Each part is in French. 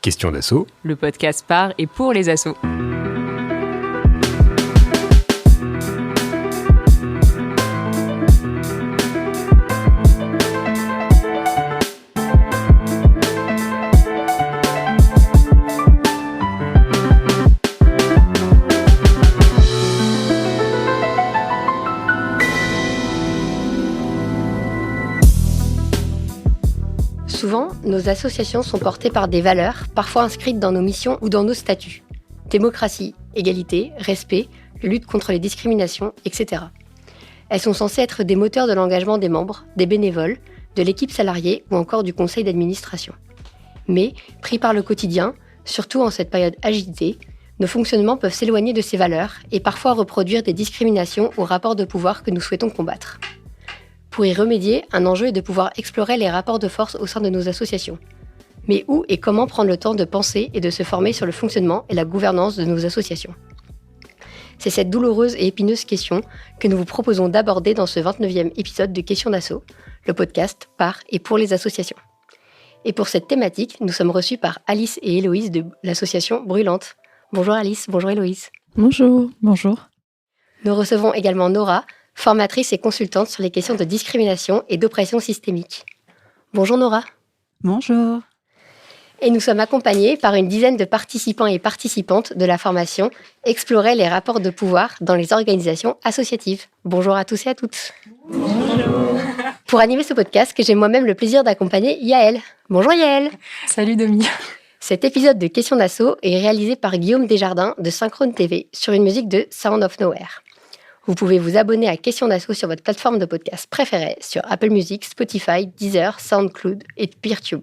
Question d'assaut. Le podcast par et pour les assos. Souvent, nos associations sont portées par des valeurs, parfois inscrites dans nos missions ou dans nos statuts. Démocratie, égalité, respect, lutte contre les discriminations, etc. Elles sont censées être des moteurs de l'engagement des membres, des bénévoles, de l'équipe salariée ou encore du conseil d'administration. Mais, pris par le quotidien, surtout en cette période agitée, nos fonctionnements peuvent s'éloigner de ces valeurs et parfois reproduire des discriminations ou rapports de pouvoir que nous souhaitons combattre. Pour y remédier, un enjeu est de pouvoir explorer les rapports de force au sein de nos associations. Mais où et comment prendre le temps de penser et de se former sur le fonctionnement et la gouvernance de nos associations ? C'est cette douloureuse et épineuse question que nous vous proposons d'aborder dans ce 29e épisode de Question d'assaut, le podcast par et pour les associations. Et pour cette thématique, nous sommes reçus par Alice et Héloïse de l'association Brûlante. Bonjour Alice, bonjour Héloïse. Bonjour. Nous recevons également Nora, formatrice et consultante sur les questions de discrimination et d'oppression systémique. Bonjour Nora. Bonjour. Et nous sommes accompagnés par une dizaine de participants et participantes de la formation « Explorer les rapports de pouvoir dans les organisations associatives ». Bonjour à tous et à toutes. Bonjour. Pour animer ce podcast, que j'ai moi-même le plaisir d'accompagner Yaël. Bonjour Yaël. Salut Domi. Cet épisode de Question d'assaut est réalisé par Guillaume Desjardins de Synchrone TV sur une musique de Sound of Nowhere. Vous pouvez vous abonner à Question d'assaut sur votre plateforme de podcast préférée sur Apple Music, Spotify, Deezer, SoundCloud et Peertube.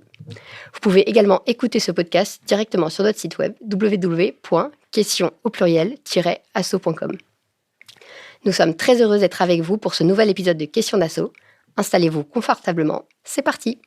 Vous pouvez également écouter ce podcast directement sur notre site web www.question-asso.com. Nous sommes très heureux d'être avec vous pour ce nouvel épisode de Question d'assaut. Installez-vous confortablement, c'est parti.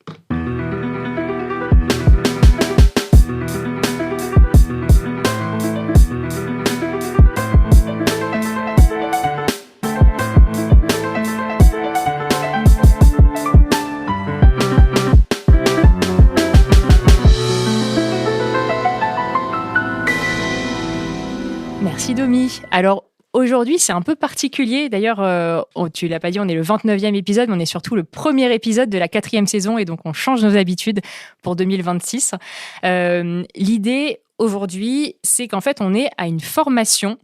Merci Domi. Alors aujourd'hui, c'est un peu particulier. D'ailleurs, tu l'as pas dit, on est le 29e épisode, mais on est surtout le premier épisode de la 4e saison et donc on change nos habitudes pour 2026. L'idée aujourd'hui, c'est qu'en fait, on est à une formation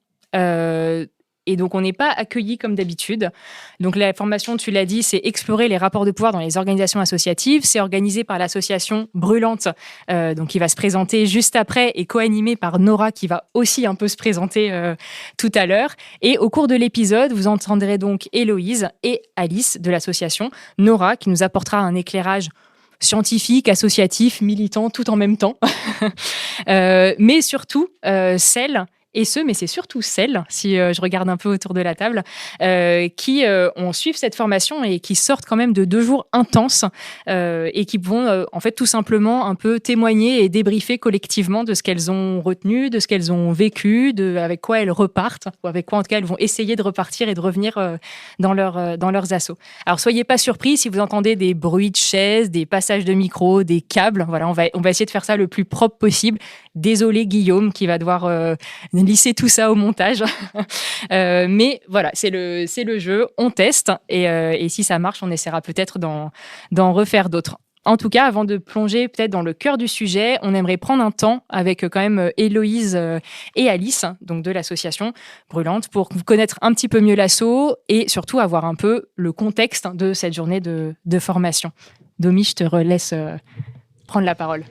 et donc, on n'est pas accueillis comme d'habitude. Donc, la formation, tu l'as dit, c'est explorer les rapports de pouvoir dans les organisations associatives. C'est organisé par l'association Brûlante, donc qui va se présenter juste après et co-animé par Nora, qui va aussi un peu se présenter tout à l'heure. Et au cours de l'épisode, vous entendrez donc Héloïse et Alice de l'association. Nora, qui nous apportera un éclairage scientifique, associatif, militant, tout en même temps. Mais surtout, mais c'est surtout celles, si je regarde un peu autour de la table, qui ont suivi cette formation et qui sortent quand même de 2 jours intenses et qui vont en fait tout simplement un peu témoigner et débriefer collectivement de ce qu'elles ont retenu, de ce qu'elles ont vécu, avec quoi elles repartent, ou avec quoi en tout cas elles vont essayer de repartir et de revenir dans leurs assos. Alors soyez pas surpris si vous entendez des bruits de chaises, des passages de micro, des câbles. Voilà, on va essayer de faire ça le plus propre possible. Désolé Guillaume qui va devoir lisser tout ça au montage. Mais voilà, c'est le jeu, on teste et si ça marche, on essaiera peut-être d'en refaire d'autres. En tout cas, avant de plonger peut-être dans le cœur du sujet, on aimerait prendre un temps avec quand même Héloïse et Alice, donc de l'association Brûlante, pour vous connaître un petit peu mieux l'asso et surtout avoir un peu le contexte de cette journée de formation. Domi, je te laisse prendre la parole.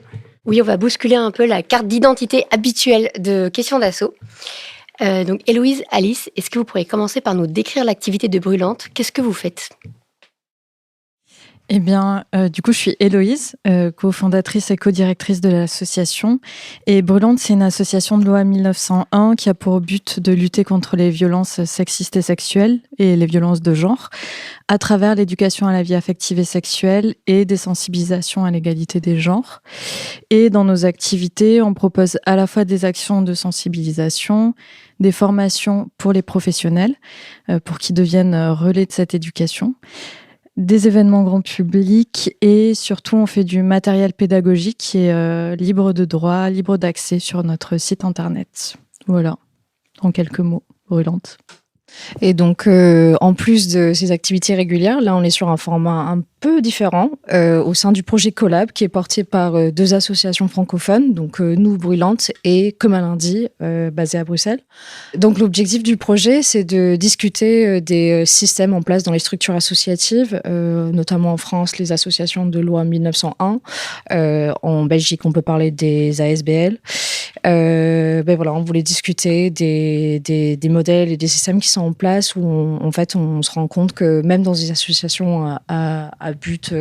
Oui, on va bousculer un peu la carte d'identité habituelle de Question d'assaut. Donc Héloïse, Alice, est-ce que vous pourriez commencer par nous décrire l'activité de Brûlante ? Qu'est-ce que vous faites ? Eh bien, du coup, je suis Héloïse, cofondatrice et co-directrice de l'association. Et Brûlante, c'est une association de loi 1901 qui a pour but de lutter contre les violences sexistes et sexuelles et les violences de genre à travers l'éducation à la vie affective et sexuelle et des sensibilisations à l'égalité des genres. Et dans nos activités, on propose à la fois des actions de sensibilisation, des formations pour les professionnels, pour qu'ils deviennent relais de cette éducation, des événements grand public et surtout on fait du matériel pédagogique qui est libre de droit, libre d'accès sur notre site internet. Voilà, en quelques mots, Brûlante. Et donc, en plus de ces activités régulières, là, on est sur un format un peu différent au sein du projet Collab qui est porté par deux associations francophones, donc nous, Brûlante, et Comme un lundi, basé à Bruxelles. Donc, l'objectif du projet, c'est de discuter des systèmes en place dans les structures associatives, notamment en France, les associations de loi 1901. En Belgique, on peut parler des ASBL. Voilà, on voulait discuter des modèles et des systèmes qui sont en place où en fait on se rend compte que même dans des associations à but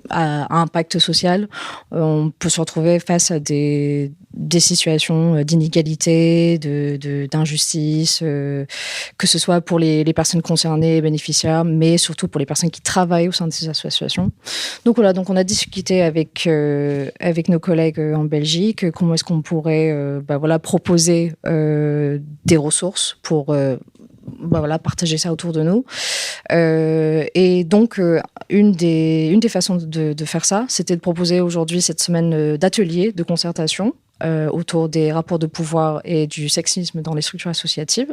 à impact social, on peut se retrouver face à des situations d'inégalité, d'injustice, que ce soit pour les personnes concernées et bénéficiaires, mais surtout pour les personnes qui travaillent au sein de ces associations. Donc voilà, donc on a discuté avec nos collègues en Belgique, comment est-ce qu'on pourrait proposer des ressources pour partager ça autour de nous. Et donc, une des façons de faire ça, c'était de proposer aujourd'hui cette semaine d'ateliers de concertation autour des rapports de pouvoir et du sexisme dans les structures associatives.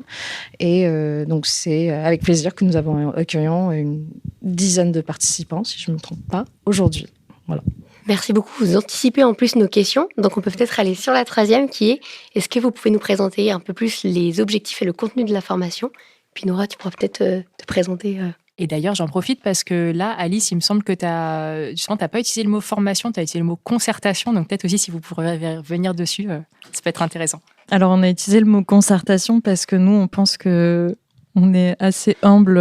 Et donc, c'est avec plaisir que nous avons accueillant une dizaine de participants, si je ne me trompe pas, aujourd'hui. Voilà. Merci beaucoup. Vous anticipez en plus nos questions. Donc, on peut peut-être aller sur la troisième qui est, est-ce que vous pouvez nous présenter un peu plus les objectifs et le contenu de la formation ? Puis Nora, tu pourras peut-être te présenter. Et d'ailleurs, j'en profite parce que là, Alice, il me semble que tu n'as pas utilisé le mot formation, tu as utilisé le mot concertation. Donc peut-être aussi, si vous pourrez revenir dessus, ça peut être intéressant. Alors, on a utilisé le mot concertation parce que nous, on pense que on est assez humble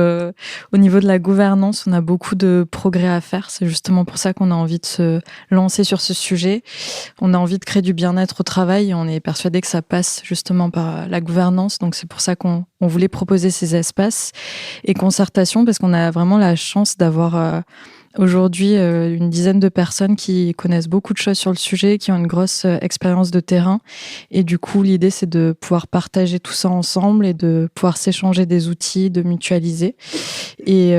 au niveau de la gouvernance. On a beaucoup de progrès à faire. C'est justement pour ça qu'on a envie de se lancer sur ce sujet. On a envie de créer du bien-être au travail et on est persuadé que ça passe justement par la gouvernance. Donc, c'est pour ça qu'on voulait proposer ces espaces et concertation parce qu'on a vraiment la chance d'avoir aujourd'hui une dizaine de personnes qui connaissent beaucoup de choses sur le sujet, qui ont une grosse expérience de terrain. Et du coup, l'idée, c'est de pouvoir partager tout ça ensemble et de pouvoir s'échanger des outils, de mutualiser. Et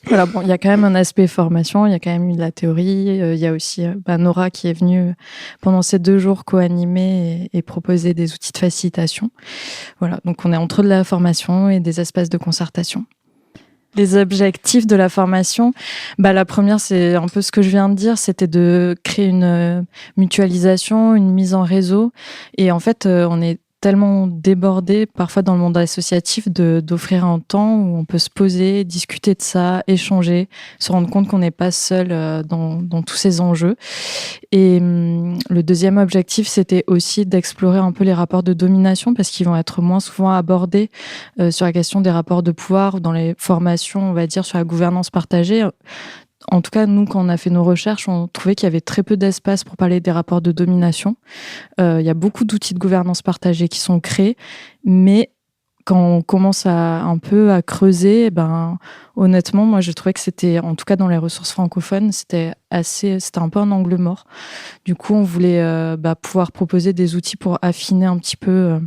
voilà, bon, il y a quand même un aspect formation, il y a quand même eu de la théorie. Il y a aussi Nora qui est venue pendant ces 2 jours co-animer et proposer des outils de facilitation. Voilà, donc on est entre de la formation et des espaces de concertation. Les objectifs de la formation, la première, c'est un peu ce que je viens de dire, c'était de créer une mutualisation, une mise en réseau. Et en fait, on est tellement débordé parfois dans le monde associatif d'offrir un temps où on peut se poser, discuter de ça, échanger, se rendre compte qu'on n'est pas seul dans tous ces enjeux. Et le deuxième objectif, c'était aussi d'explorer un peu les rapports de domination parce qu'ils vont être moins souvent abordés sur la question des rapports de pouvoir ou dans les formations, on va dire, sur la gouvernance partagée. En tout cas, nous, quand on a fait nos recherches, on trouvait qu'il y avait très peu d'espace pour parler des rapports de domination. Il y a beaucoup d'outils de gouvernance partagée qui sont créés, mais quand on commence un peu à creuser, honnêtement, moi, je trouvais que c'était, en tout cas dans les ressources francophones, c'était un peu un angle mort. Du coup, on voulait pouvoir proposer des outils pour affiner un petit peu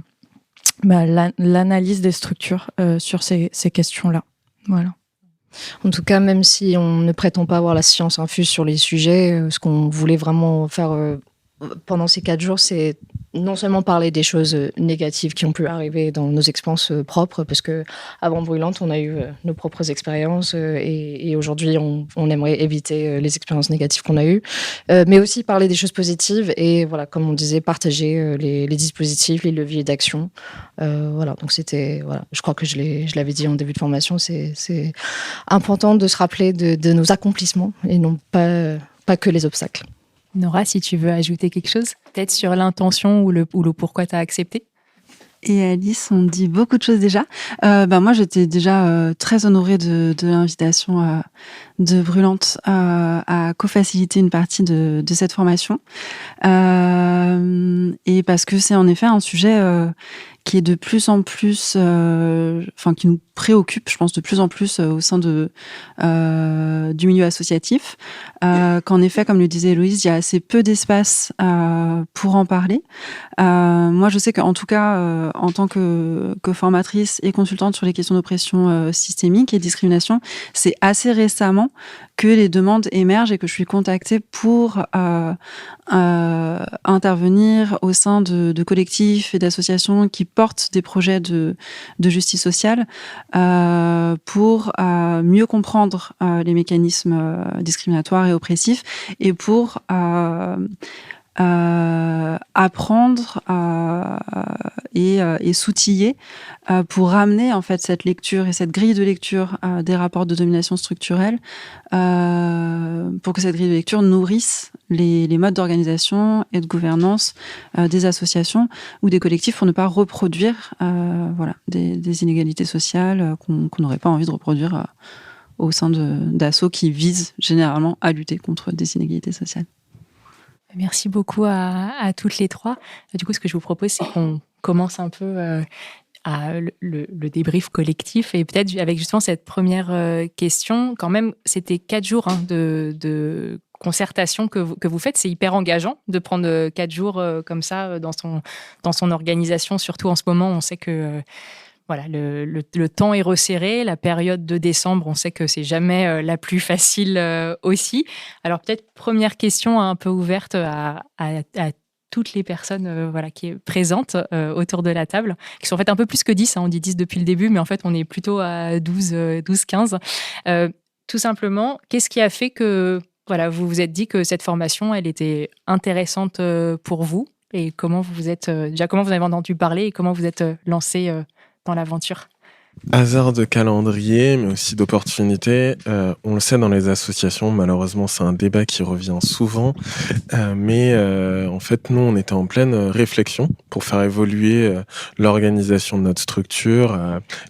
l'analyse des structures sur ces questions-là. Voilà. En tout cas, même si on ne prétend pas avoir la science infuse sur les sujets, ce qu'on voulait vraiment faire pendant ces 4 jours, c'est non seulement parler des choses négatives qui ont pu arriver dans nos expériences propres, parce que avant Brûlante, on a eu nos propres expériences et aujourd'hui, on aimerait éviter les expériences négatives qu'on a eues, mais aussi parler des choses positives et voilà, comme on disait, partager les dispositifs, les leviers d'action. Voilà, donc c'était, voilà, je crois que je l'avais dit en début de formation, c'est important de se rappeler de nos accomplissements et non pas que les obstacles. Nora, si tu veux ajouter quelque chose, peut-être sur l'intention ou le pourquoi tu as accepté. Et Alice, on dit beaucoup de choses déjà. Moi, j'étais déjà très honorée de l'invitation de Brûlante à co-faciliter une partie de cette formation. Et parce que c'est en effet un sujet qui est de plus en plus, qui nous préoccupe, je pense, de plus en plus au sein du milieu associatif. Qu'en effet, comme le disait Héloïse, il y a assez peu d'espace pour en parler. Moi, je sais qu'en tout cas, en tant que formatrice et consultante sur les questions d'oppression systémique et discrimination, c'est assez récemment que les demandes émergent et que je suis contactée pour intervenir au sein de collectifs et d'associations qui portent des projets de justice sociale pour mieux comprendre les mécanismes discriminatoires et oppressifs et pour apprendre et s'outiller pour ramener en fait cette lecture et cette grille de lecture des rapports de domination structurelle pour que cette grille de lecture nourrisse les modes d'organisation et de gouvernance des associations ou des collectifs pour ne pas reproduire des inégalités sociales qu'on n'aurait pas envie de reproduire au sein d'assauts qui visent généralement à lutter contre des inégalités sociales. Merci beaucoup à toutes les trois. Du coup, ce que je vous propose, c'est qu'on commence un peu le débrief collectif et peut-être avec justement cette première question. Quand même, c'était 4 jours de concertation que vous faites. C'est hyper engageant de prendre 4 jours comme ça dans son organisation. Surtout en ce moment, on sait que le temps est resserré. La période de décembre, on sait que c'est jamais la plus facile aussi. Alors peut-être première question un peu ouverte à toutes les personnes qui est présentes autour de la table, qui sont en fait un peu plus que 10. On dit 10 depuis le début, mais en fait on est plutôt à 12-15. Tout simplement, qu'est-ce qui a fait que vous vous êtes dit que cette formation, elle était intéressante pour vous, et comment vous avez entendu parler et comment vous êtes lancé dans l'aventure? Hasard de calendrier, mais aussi d'opportunités. On le sait dans les associations, malheureusement, c'est un débat qui revient souvent. Mais en fait, nous, on était en pleine réflexion pour faire évoluer l'organisation de notre structure,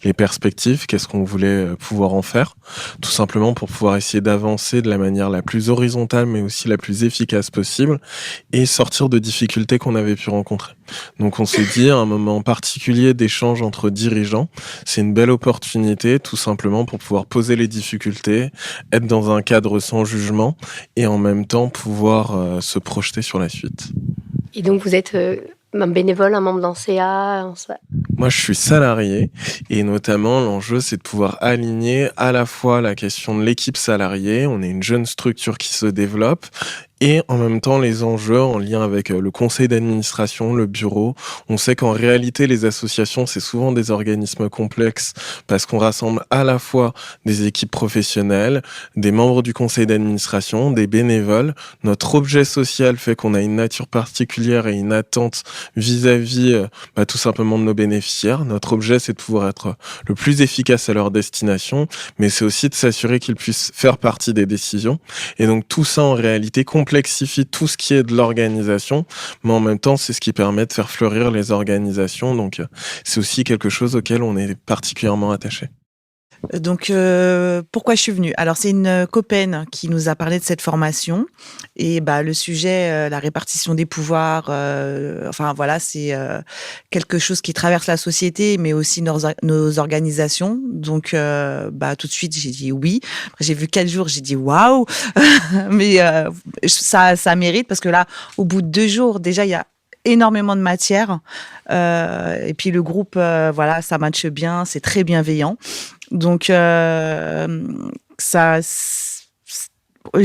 les perspectives, qu'est-ce qu'on voulait pouvoir en faire. Tout simplement pour pouvoir essayer d'avancer de la manière la plus horizontale, mais aussi la plus efficace possible et sortir de difficultés qu'on avait pu rencontrer. Donc, on s'est dit, à un moment particulier d'échange entre dirigeants, c'est une belle opportunité, tout simplement, pour pouvoir poser les difficultés, être dans un cadre sans jugement et en même temps pouvoir se projeter sur la suite. Et donc, vous êtes un bénévole, un membre d'un CA? Moi, je suis salarié et notamment, l'enjeu, c'est de pouvoir aligner à la fois la question de l'équipe salariée, on est une jeune structure qui se développe, et en même temps les enjeux en lien avec le conseil d'administration, le bureau. On sait qu'en réalité, les associations, c'est souvent des organismes complexes parce qu'on rassemble à la fois des équipes professionnelles, des membres du conseil d'administration, des bénévoles. Notre objet social fait qu'on a une nature particulière et une attente vis-à-vis tout simplement de nos bénéficiaires. Notre objet, c'est de pouvoir être le plus efficace à leur destination, mais c'est aussi de s'assurer qu'ils puissent faire partie des décisions. Et donc tout ça, en réalité, complexifie tout ce qui est de l'organisation, mais en même temps, c'est ce qui permet de faire fleurir les organisations. Donc, c'est aussi quelque chose auquel on est particulièrement attaché. Donc, pourquoi je suis venue? Alors, c'est une copaine qui nous a parlé de cette formation. Et le sujet, la répartition des pouvoirs, c'est quelque chose qui traverse la société, mais aussi nos organisations. Donc, tout de suite, j'ai dit oui. Après, j'ai vu 4 jours, j'ai dit waouh. Mais ça mérite, parce que là, au bout de 2 jours, déjà, il y a énormément de matière. Et puis, le groupe, ça matche bien, c'est très bienveillant. Donc, je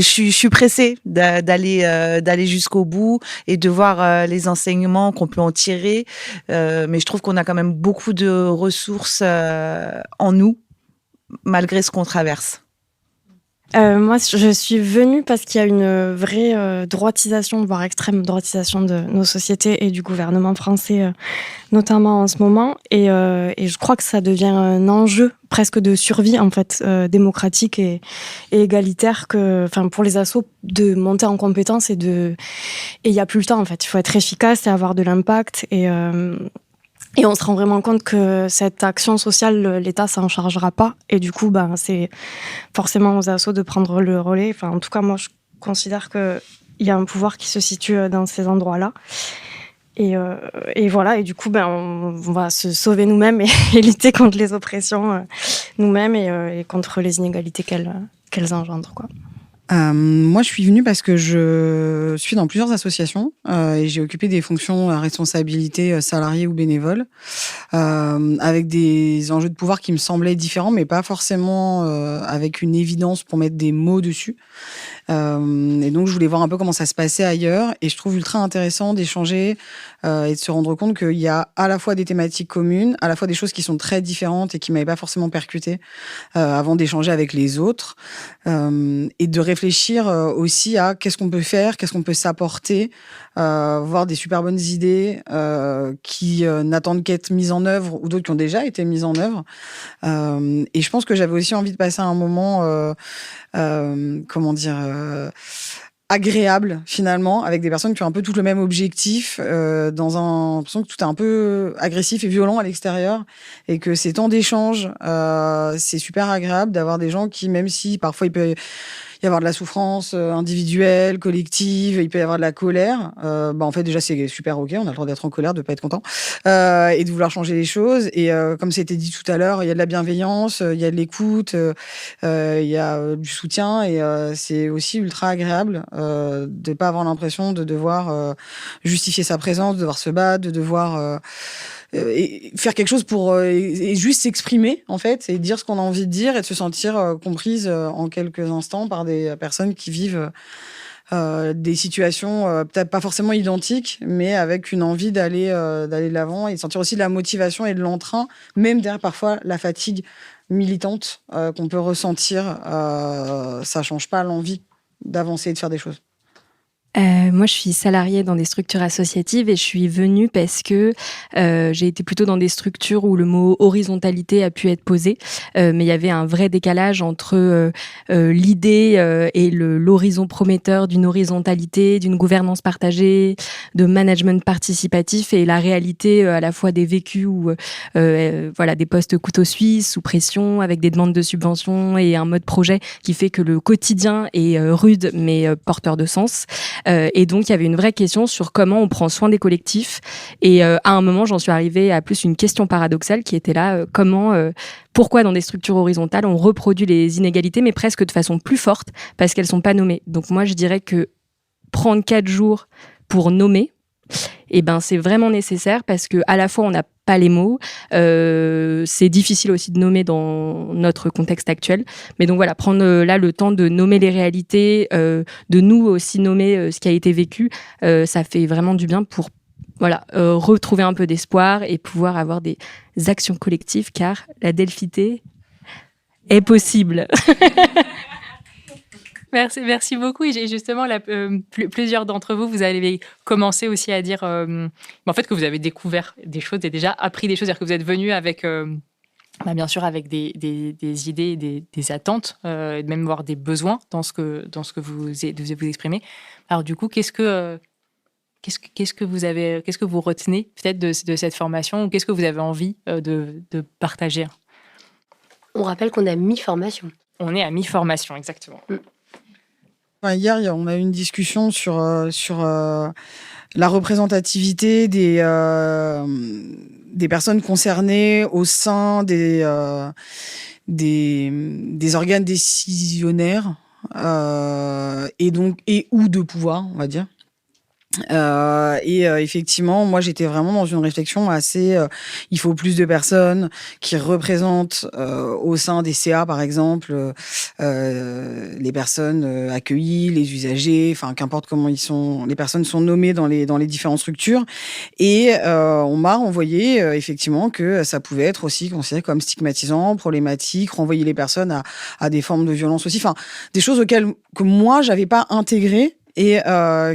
suis pressée d'aller jusqu'au bout et de voir les enseignements qu'on peut en tirer. Mais je trouve qu'on a quand même beaucoup de ressources en nous, malgré ce qu'on traverse. Moi, je suis venue parce qu'il y a une vraie droitisation, voire extrême droitisation de nos sociétés et du gouvernement français, notamment en ce moment. Et je crois que ça devient un enjeu presque de survie, en fait, démocratique et égalitaire, pour les assos, de monter en compétences et il n'y a plus le temps, en fait. Il faut être efficace et avoir de l'impact. Et on se rend vraiment compte que cette action sociale, l'État s'en chargera pas. Et du coup, c'est forcément aux assos de prendre le relais. Enfin, en tout cas, moi, je considère qu'il y a un pouvoir qui se situe dans ces endroits-là. Et voilà, et du coup, on va se sauver nous-mêmes et lutter contre les oppressions nous-mêmes et contre les inégalités qu'elles engendrent, quoi. Moi, je suis venue parce que je suis dans plusieurs associations et j'ai occupé des fonctions à responsabilité salariée ou bénévole, avec des enjeux de pouvoir qui me semblaient différents, mais pas forcément avec une évidence pour mettre des mots dessus. Et donc, je voulais voir un peu comment ça se passait ailleurs. Et je trouve ultra intéressant d'échanger et de se rendre compte qu'il y a à la fois des thématiques communes, à la fois des choses qui sont très différentes et qui m'avaient pas forcément percuté avant d'échanger avec les autres. Et de réfléchir aussi à qu'est-ce qu'on peut faire, qu'est-ce qu'on peut s'apporter, voir des super bonnes idées qui n'attendent qu'être mises en œuvre ou d'autres qui ont déjà été mises en œuvre. Et je pense que j'avais aussi envie de passer un moment agréable finalement avec des personnes qui ont un peu tout le même objectif dans un l'impression que tout est un peu agressif et violent à l'extérieur et que ces temps d'échange c'est super agréable d'avoir des gens qui, même si parfois il peut y avoir de la souffrance individuelle, collective, il peut y avoir de la colère. En fait, déjà, c'est super OK. On a le droit d'être en colère, de pas être content et de vouloir changer les choses. Et comme c'était dit tout à l'heure, il y a de la bienveillance, il y a de l'écoute, il y a du soutien. Et c'est aussi ultra agréable de pas avoir l'impression de devoir justifier sa présence, de devoir se battre, de devoir... et faire quelque chose pour et juste s'exprimer en fait et dire ce qu'on a envie de dire et de se sentir comprise en quelques instants par des personnes qui vivent des situations peut-être pas forcément identiques mais avec une envie d'aller de l'avant et de sentir aussi de la motivation et de l'entrain, même derrière parfois la fatigue militante qu'on peut ressentir. Ça change pas l'envie d'avancer et de faire des choses. Moi, je suis salariée dans des structures associatives et je suis venue parce que j'ai été plutôt dans des structures où le mot horizontalité a pu être posé, mais il y avait un vrai décalage entre l'idée et l'horizon prometteur d'une horizontalité, d'une gouvernance partagée, de management participatif et la réalité à la fois des vécus où des postes couteau suisse sous pression avec des demandes de subventions et un mode projet qui fait que le quotidien est rude mais porteur de sens. Et donc, il y avait une vraie question sur comment on prend soin des collectifs. Et à un moment, j'en suis arrivée à plus une question paradoxale qui était là, pourquoi dans des structures horizontales, on reproduit les inégalités, mais presque de façon plus forte, parce qu'elles sont pas nommées. Donc moi, je dirais que prendre 4 jours pour nommer, c'est vraiment nécessaire parce que à la fois on n'a pas les mots, c'est difficile aussi de nommer dans notre contexte actuel, mais donc voilà, prendre là le temps de nommer les réalités, de nous aussi nommer ce qui a été vécu, ça fait vraiment du bien pour retrouver un peu d'espoir et pouvoir avoir des actions collectives, car la delphité est possible. Merci beaucoup. Et justement, plusieurs d'entre vous, vous avez commencé aussi à dire en fait que vous avez découvert des choses et déjà appris des choses, c'est-à-dire que vous êtes venu avec, bien sûr, avec des idées, des attentes, même voire des besoins dans ce que vous exprimez. Alors du coup, qu'est-ce que vous retenez peut-être de cette formation ou qu'est-ce que vous avez envie de partager? On rappelle qu'on est à mi-formation. On est à mi-formation, exactement. Hier, on a eu une discussion sur la représentativité des personnes concernées au sein des organes décisionnaires et ou de pouvoir, on va dire. Effectivement, moi j'étais vraiment dans une réflexion assez il faut plus de personnes qui représentent au sein des CA par exemple les personnes accueillies, les usagers, enfin qu'importe comment les personnes sont nommées dans les différentes structures et on m'a renvoyé effectivement que ça pouvait être aussi considéré comme stigmatisant, problématique, renvoyer les personnes à des formes de violence aussi, enfin des choses que moi j'avais pas intégrées et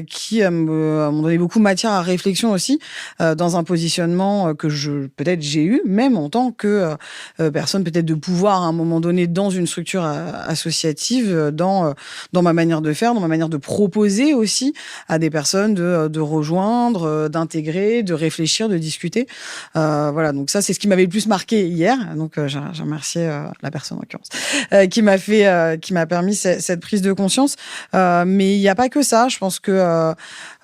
qui m'ont donné beaucoup de matière à réflexion aussi dans un positionnement que j'ai eu, même en tant que personne peut-être de pouvoir à un moment donné dans une structure associative, dans ma manière de faire, dans ma manière de proposer aussi à des personnes de rejoindre, d'intégrer, de réfléchir, de discuter. Voilà, donc ça c'est ce qui m'avait le plus marqué hier. Donc j'ai remercié la personne en l'occurrence qui m'a permis cette prise de conscience. Mais il n'y a pas que ça. ça. Je pense que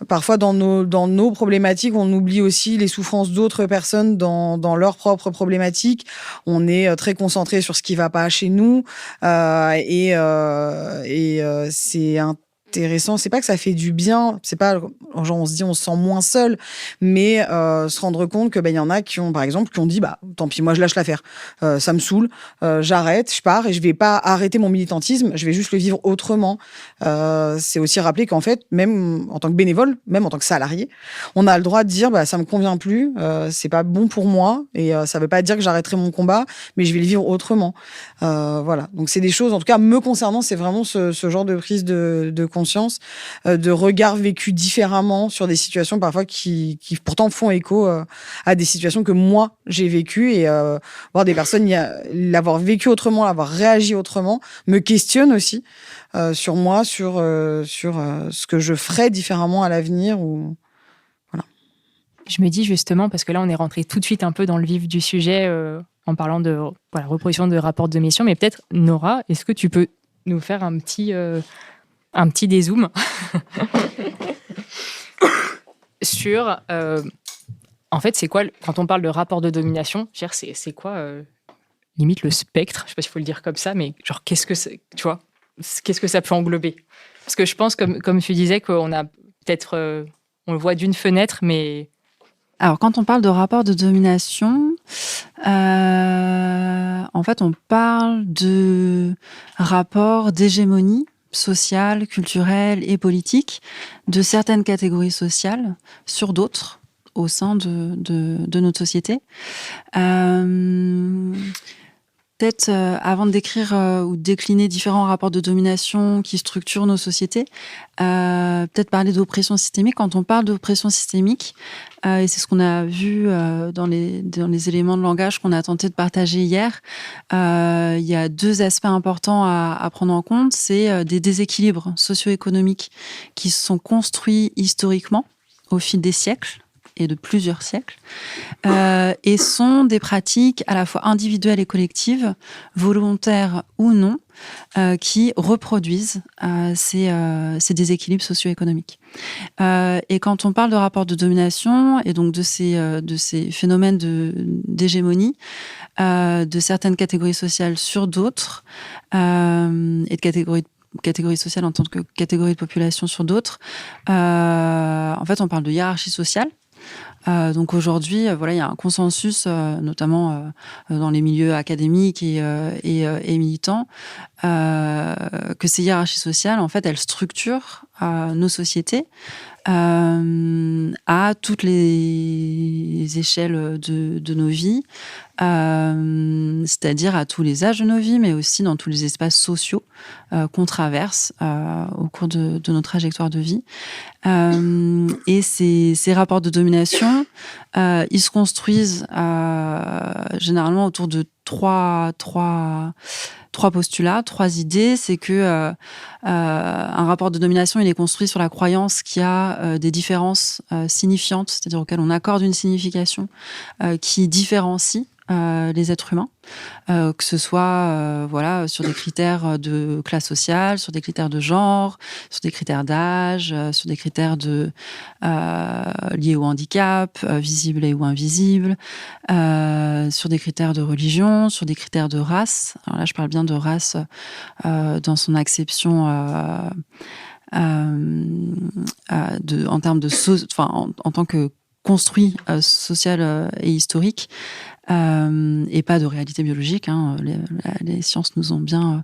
parfois dans nos problématiques, on oublie aussi les souffrances d'autres personnes dans leurs propres problématiques. On est très concentré sur ce qui va pas chez nous et c'est intéressant. C'est pas que ça fait du bien, c'est pas genre on se dit on se sent moins seul, mais se rendre compte que il y en a qui ont par exemple qui ont dit tant pis, moi je lâche l'affaire, ça me saoule, j'arrête, je pars et je vais pas arrêter mon militantisme, je vais juste le vivre autrement. C'est aussi rappeler qu'en fait même en tant que bénévole, même en tant que salarié, on a le droit de dire ça me convient plus, c'est pas bon pour moi et ça veut pas dire que j'arrêterai mon combat, mais je vais le vivre autrement. Voilà, donc c'est des choses, en tout cas me concernant, c'est vraiment ce genre de prise de conscience, de regard vécu différemment sur des situations parfois qui pourtant font écho à des situations que moi j'ai vécues et voir des personnes l'avoir vécu autrement, l'avoir réagi autrement me questionne aussi sur moi, sur ce que je ferais différemment à l'avenir ou voilà. Je me dis justement, parce que là on est rentré tout de suite un peu dans le vif du sujet en parlant de reproduction de rapports de mission, mais peut-être Nora, est-ce que tu peux nous faire un petit dézoom sur en fait c'est quoi quand on parle de rapport de domination, c'est quoi limite le spectre, je sais pas s'il faut le dire comme ça, mais genre qu'est-ce que ça peut englober, parce que je pense comme tu disais qu'on a peut-être on le voit d'une fenêtre, mais alors quand on parle de rapport de domination, en fait on parle de rapport d'hégémonie sociale, culturelle et politique de certaines catégories sociales sur d'autres au sein de notre société. Peut-être avant de décrire ou de décliner différents rapports de domination qui structurent nos sociétés, peut-être parler d'oppression systémique. Quand on parle d'oppression systémique, et c'est ce qu'on a vu dans les éléments de langage qu'on a tenté de partager hier, il y a deux aspects importants à prendre en compte. C'est des déséquilibres socio-économiques qui se sont construits historiquement au fil des siècles, et de plusieurs siècles, et sont des pratiques à la fois individuelles et collectives, volontaires ou non, qui reproduisent ces déséquilibres socio-économiques. Et quand on parle de rapport de domination et donc de ces phénomènes d'hégémonie de certaines catégories sociales sur d'autres, et de catégories sociales en tant que catégorie de population sur d'autres, en fait on parle de hiérarchie sociale. Donc aujourd'hui, il y a un consensus, notamment dans les milieux académiques et militants, que ces hiérarchies sociales, en fait, elles structurent nos sociétés à toutes les échelles de nos vies, c'est-à-dire à tous les âges de nos vies, mais aussi dans tous les espaces sociaux qu'on traverse au cours de notre trajectoire de vie. Et ces rapports de domination, ils se construisent généralement autour de trois postulats, trois idées. C'est que un rapport de domination, il est construit sur la croyance qu'il y a des différences signifiantes, c'est-à-dire auxquelles on accorde une signification qui différencie les êtres humains, que ce soit sur des critères de classe sociale, sur des critères de genre, sur des critères d'âge, sur des critères liés au handicap, visibles et ou invisibles, sur des critères de religion, sur des critères de race. Alors là, je parle bien de race dans son acception en termes en tant que construit social et historique, et pas de réalité biologique. Les sciences nous ont bien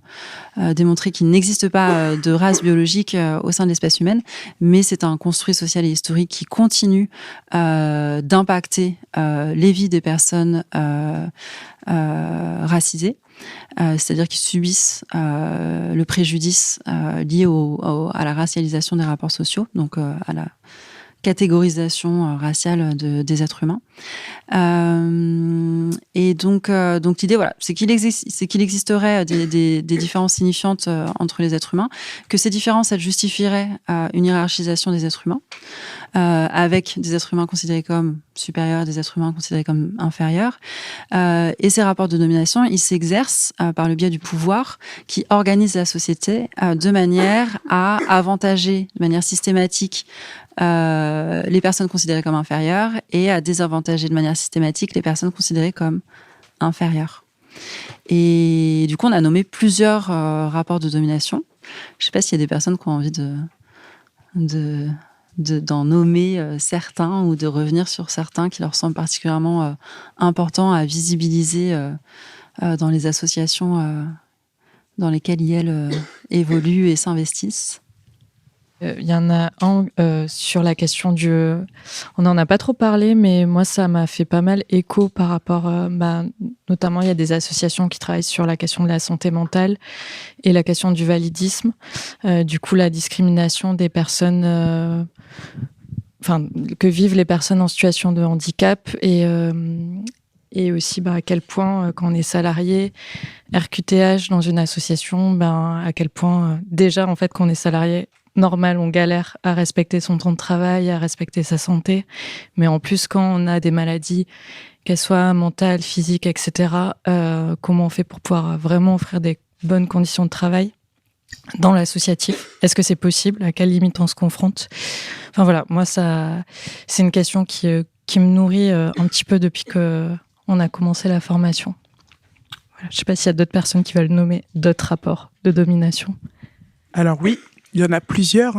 démontré qu'il n'existe pas de race biologique au sein de l'espèce humaine, mais c'est un construit social et historique qui continue d'impacter les vies des personnes racisées, c'est-à-dire qu'ils subissent le préjudice lié à la racialisation des rapports sociaux, donc à la catégorisation raciale des êtres humains. Et donc l'idée, voilà, c'est qu'il existerait des différences signifiantes entre les êtres humains, que ces différences, elles justifieraient une hiérarchisation des êtres humains, avec des êtres humains considérés comme supérieurs, des êtres humains considérés comme inférieurs. Et ces rapports de domination, ils s'exercent par le biais du pouvoir qui organise la société de manière à avantager de manière systématique les personnes considérées comme inférieures et à désavantager de manière systématique les personnes considérées comme inférieures. Et du coup, on a nommé plusieurs rapports de domination. Je ne sais pas s'il y a des personnes qui ont envie d'en nommer certains ou de revenir sur certains qui leur semblent particulièrement importants à visibiliser dans les associations dans lesquelles ils évoluent et s'investissent. Il y en a un sur la question du... On n'en a pas trop parlé, mais moi, ça m'a fait pas mal écho par rapport... notamment, il y a des associations qui travaillent sur la question de la santé mentale et la question du validisme. Du coup, la discrimination des personnes... que vivent les personnes en situation de handicap et aussi à quel point, quand on est salarié, RQTH dans une association, à quel point, déjà, en fait, quand on est salarié... normal, on galère à respecter son temps de travail, à respecter sa santé. Mais en plus, quand on a des maladies, qu'elles soient mentales, physiques, etc., comment on fait pour pouvoir vraiment offrir des bonnes conditions de travail dans l'associatif? Est-ce que c'est possible? À quelle limite on se confronte? Enfin voilà, moi, c'est une question qui me nourrit un petit peu depuis qu'on a commencé la formation. Voilà, je ne sais pas s'il y a d'autres personnes qui veulent nommer d'autres rapports de domination. Alors oui, il y en a plusieurs.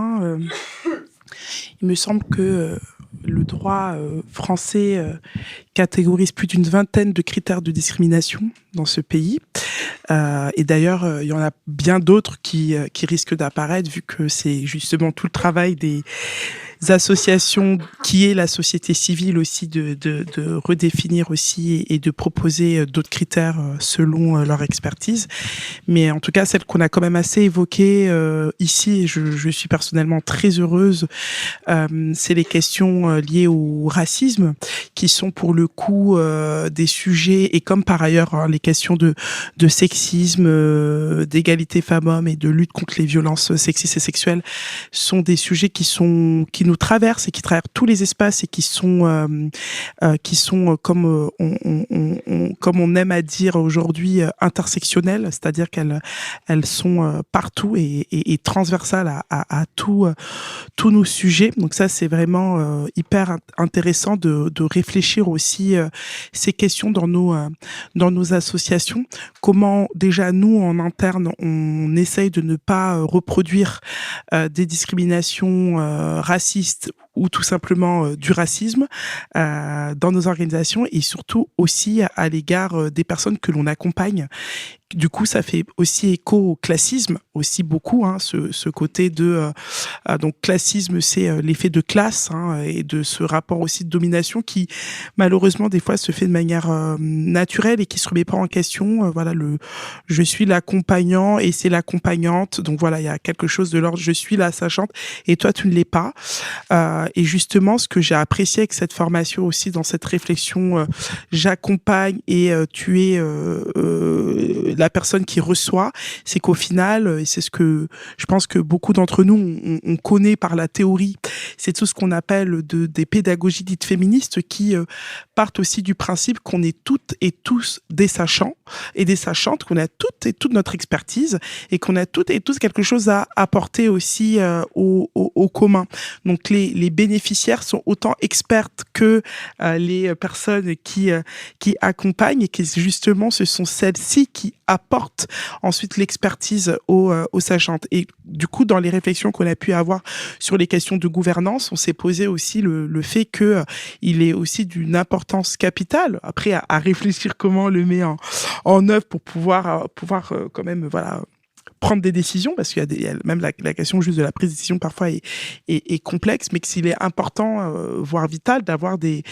Il me semble que le droit français catégorise plus d'une vingtaine de critères de discrimination dans ce pays. Et d'ailleurs, il y en a bien d'autres qui risquent d'apparaître, vu que c'est justement tout le travail des associations qui est la société civile aussi de redéfinir aussi et de proposer d'autres critères selon leur expertise. Mais en tout cas, celle qu'on a quand même assez évoquée ici, et je suis personnellement très heureuse, c'est les questions liées au racisme, qui sont pour le coup des sujets, et comme par ailleurs les questions de sexisme, d'égalité femmes-hommes et de lutte contre les violences sexistes et sexuelles sont des sujets qui nous traversent et qui traversent tous les espaces et qui sont comme on aime à dire aujourd'hui intersectionnelles, c'est-à-dire qu'elles sont partout et transversales à tous nos sujets. Donc ça, c'est vraiment hyper intéressant de réfléchir aussi ces questions dans nos associations. Comment déjà nous en interne on essaye de ne pas reproduire des discriminations racistes ou tout simplement du racisme dans nos organisations, et surtout aussi à l'égard des personnes que l'on accompagne. Du coup, ça fait aussi écho au classisme, aussi beaucoup, ce côté de... donc, classisme, c'est l'effet de classe et de ce rapport aussi de domination qui, malheureusement, des fois, se fait de manière naturelle et qui se remet pas en question. Voilà, je suis l'accompagnant et c'est l'accompagnante. Donc, voilà, il y a quelque chose de l'ordre, je suis la sachante et toi, tu ne l'es pas. Et justement, ce que j'ai apprécié avec cette formation aussi, dans cette réflexion, j'accompagne et tu es... la personne qui reçoit, c'est qu'au final, et c'est ce que je pense que beaucoup d'entre nous on connaît par la théorie, c'est tout ce qu'on appelle des pédagogies dites féministes qui partent aussi du principe qu'on est toutes et tous des sachants et des sachantes, qu'on a toutes et toute notre expertise et qu'on a toutes et tous quelque chose à apporter aussi au commun. Donc les bénéficiaires sont autant expertes que les personnes qui accompagnent, et que justement ce sont celles-ci qui apportent ensuite l'expertise aux sachantes. Et du coup, dans les réflexions qu'on a pu avoir sur les questions de gouvernance, on s'est posé aussi le fait que il est aussi d'une importance capitale, après à réfléchir comment on le met en œuvre pour pouvoir quand même, voilà, prendre des décisions, parce qu'il y a même la question juste de la prise de décision parfois est complexe, mais qu'il est important, voire vital, d'avoir des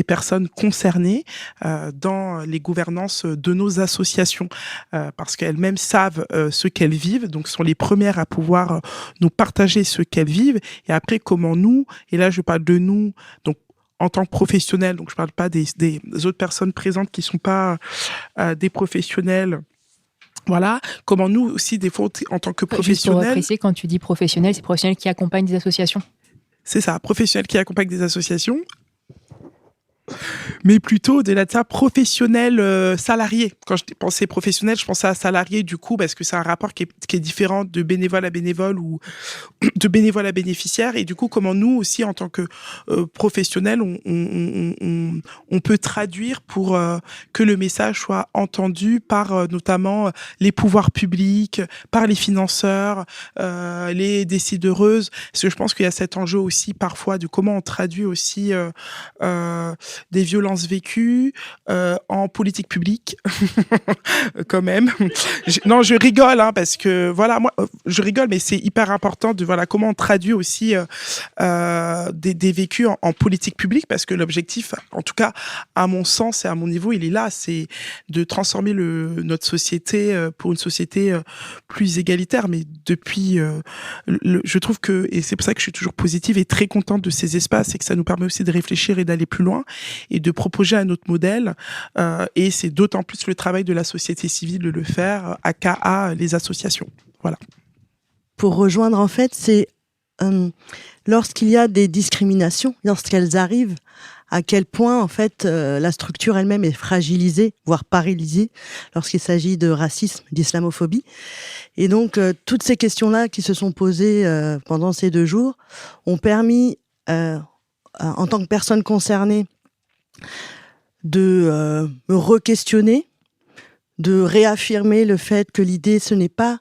personnes concernées dans les gouvernances de nos associations, parce qu'elles-mêmes savent ce qu'elles vivent, donc sont les premières à pouvoir nous partager ce qu'elles vivent, et après comment nous, et là je parle de nous, donc en tant que professionnel, donc je parle pas des autres personnes présentes qui sont pas des professionnels. Voilà, comment nous aussi, des fois, en tant que professionnels... Juste pour préciser, quand tu dis professionnel, c'est professionnel qui accompagne des associations. C'est ça, professionnel qui accompagne des associations, mais plutôt au-delà de ça, professionnel salarié. Quand je pensais professionnel, je pensais à salarié du coup, parce que c'est un rapport qui est différent de bénévole à bénévole ou de bénévole à bénéficiaire. Et du coup, comment nous aussi, en tant que professionnels, on peut traduire pour que le message soit entendu par notamment les pouvoirs publics, par les financeurs, les décideuses. Parce que je pense qu'il y a cet enjeu aussi parfois de comment on traduit aussi des violences vécues en politique publique, quand même. Je rigole, hein, parce que voilà, moi, je rigole, mais c'est hyper important de voilà comment on traduit aussi des vécus en politique publique, parce que l'objectif, en tout cas à mon sens et à mon niveau, il est là, c'est de transformer notre société pour une société plus égalitaire. Mais depuis, je trouve que, et c'est pour ça que je suis toujours positive et très contente de ces espaces, et que ça nous permet aussi de réfléchir et d'aller plus loin et de proposer un autre modèle. Et c'est d'autant plus le travail de la société civile de le faire, aka les associations. Voilà. Pour rejoindre, en fait, c'est lorsqu'il y a des discriminations, lorsqu'elles arrivent, à quel point, en fait, la structure elle-même est fragilisée, voire paralysée, lorsqu'il s'agit de racisme, d'islamophobie. Et donc, toutes ces questions-là qui se sont posées pendant ces 2 jours ont permis, en tant que personne concernée, de me re-questionner, de réaffirmer le fait que l'idée, ce n'est pas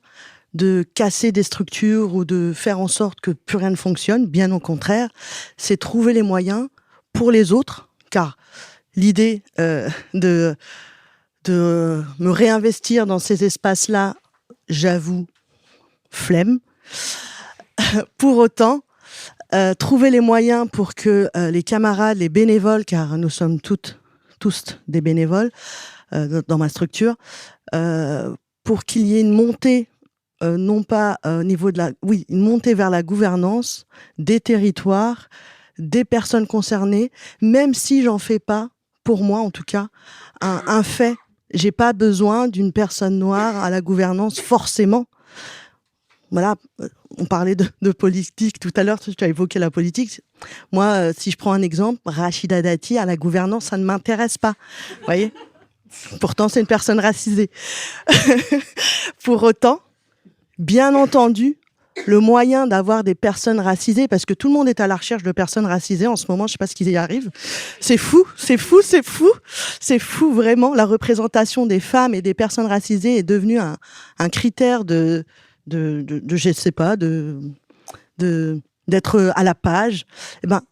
de casser des structures ou de faire en sorte que plus rien ne fonctionne, bien au contraire, c'est trouver les moyens pour les autres, car l'idée de me réinvestir dans ces espaces-là, j'avoue, flemme. Pour autant, trouver les moyens pour que les camarades, les bénévoles, car nous sommes tous des bénévoles dans ma structure, pour qu'il y ait une montée, non pas au niveau une montée vers la gouvernance des territoires, des personnes concernées, même si j'en fais pas, pour moi en tout cas, un fait. J'ai pas besoin d'une personne noire à la gouvernance forcément. Voilà, on parlait de politique tout à l'heure, tu as évoqué la politique. Moi, si je prends un exemple, Rachida Dati à la gouvernance, ça ne m'intéresse pas. Vous voyez ? Pourtant, c'est une personne racisée. Pour autant, bien entendu, le moyen d'avoir des personnes racisées, parce que tout le monde est à la recherche de personnes racisées en ce moment, je ne sais pas ce qui y arrive. C'est fou vraiment. La représentation des femmes et des personnes racisées est devenue un critère de je sais pas, d'être à la page. Eh ben,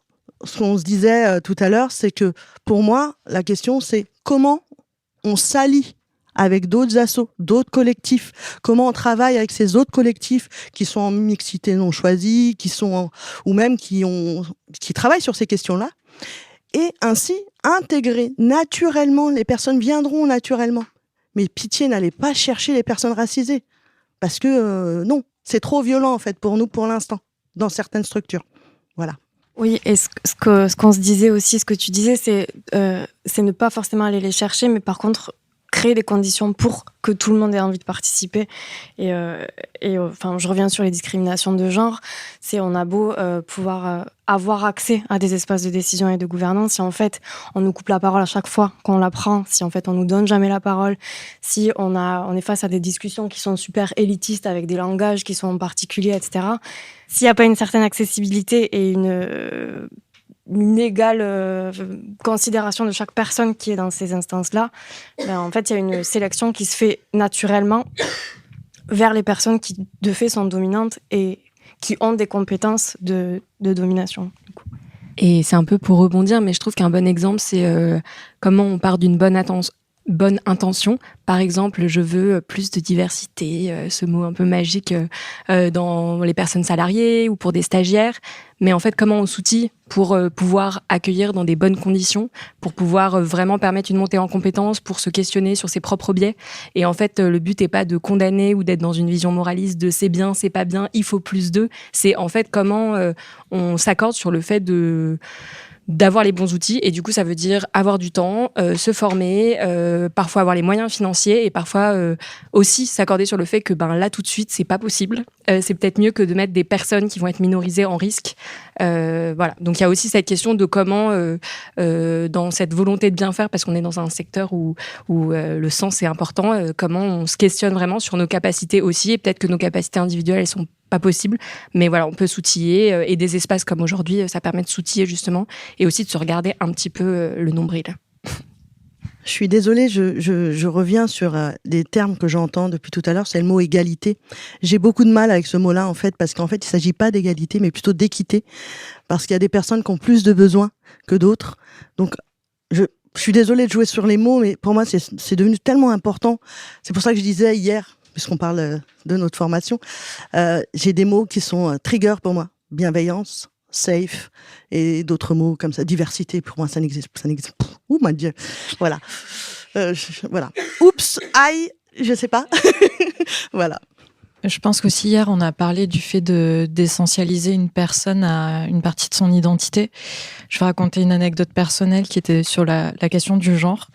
ce qu'on se disait tout à l'heure, c'est que pour moi, la question, c'est comment on s'allie avec d'autres assos, d'autres collectifs, comment on travaille avec ces autres collectifs qui sont en mixité non choisie, ou même qui travaillent sur ces questions-là, et ainsi intégrer naturellement, les personnes viendront naturellement. Mais pitié, n'allez pas chercher les personnes racisées. Parce que non, c'est trop violent en fait pour nous pour l'instant, dans certaines structures. Voilà. Oui, et ce qu'on se disait aussi, ce que tu disais, c'est ne pas forcément aller les chercher, mais par contre créer les conditions pour que tout le monde ait envie de participer. Et enfin, je reviens sur les discriminations de genre. On a beau pouvoir avoir accès à des espaces de décision et de gouvernance, si en fait on nous coupe la parole à chaque fois qu'on la prend, si en fait on nous donne jamais la parole, si on est face à des discussions qui sont super élitistes avec des langages qui sont particuliers, etc. S'il n'y a pas une certaine accessibilité et une égale considération de chaque personne qui est dans ces instances-là, en fait, il y a une sélection qui se fait naturellement vers les personnes qui, de fait, sont dominantes et qui ont des compétences de domination. Du coup. Et c'est un peu pour rebondir, mais je trouve qu'un bon exemple, c'est comment on part d'une bonne intention. Par exemple, je veux plus de diversité, ce mot un peu magique, dans les personnes salariées ou pour des stagiaires. Mais en fait, comment on s'outille pour pouvoir accueillir dans des bonnes conditions, pour pouvoir vraiment permettre une montée en compétences, pour se questionner sur ses propres biais. Et en fait, le but n'est pas de condamner ou d'être dans une vision moraliste de c'est bien, c'est pas bien, il faut plus d'eux. C'est en fait comment on s'accorde sur le fait de d'avoir les bons outils. Et du coup, ça veut dire avoir du temps, se former, parfois avoir les moyens financiers et parfois aussi s'accorder sur le fait que là, tout de suite, c'est pas possible. C'est peut-être mieux que de mettre des personnes qui vont être minorisées en risque. Voilà. Donc, il y a aussi cette question de comment, dans cette volonté de bien faire, parce qu'on est dans un secteur où le sens est important, comment on se questionne vraiment sur nos capacités aussi. Et peut-être que nos capacités individuelles, elles sont pas possible, mais voilà, on peut s'outiller et des espaces comme aujourd'hui, ça permet de s'outiller justement et aussi de se regarder un petit peu le nombril. Je suis désolée, je reviens sur des termes que j'entends depuis tout à l'heure, c'est le mot égalité. J'ai beaucoup de mal avec ce mot-là en fait, parce qu'en fait, il ne s'agit pas d'égalité, mais plutôt d'équité, parce qu'il y a des personnes qui ont plus de besoins que d'autres. Donc, je suis désolée de jouer sur les mots, mais pour moi, c'est devenu tellement important. C'est pour ça que je disais hier, puisqu'on parle de notre formation, j'ai des mots qui sont trigger pour moi. Bienveillance, safe, et d'autres mots comme ça. Diversité, pour moi, ça n'existe pas. Oh mon Dieu. Voilà. Voilà. Oups, aïe, je sais pas. Voilà. Je pense qu'aussi hier, on a parlé du fait d'essentialiser une personne à une partie de son identité. Je vais raconter une anecdote personnelle qui était sur la question du genre.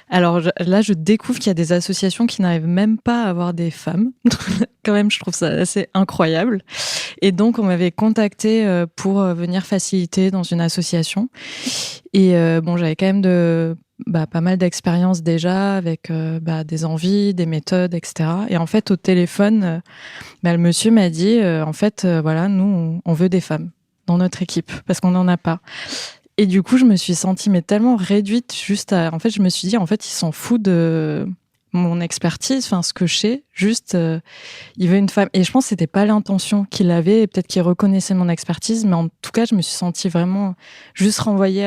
Alors là, je découvre qu'il y a des associations qui n'arrivent même pas à avoir des femmes. Quand même, je trouve ça assez incroyable. Et donc, on m'avait contacté pour venir faciliter dans une association. Et j'avais quand même pas mal d'expériences déjà avec des envies, des méthodes, etc. Et en fait, au téléphone, le monsieur m'a dit, voilà, nous, on veut des femmes dans notre équipe parce qu'on n'en a pas. Et du coup, je me suis sentie tellement réduite je me suis dit, en fait, il s'en fout de mon expertise, ce que je sais, juste, il veut une femme. Et je pense que c'était pas l'intention qu'il avait, et peut-être qu'il reconnaissait mon expertise, mais en tout cas, je me suis sentie vraiment juste renvoyée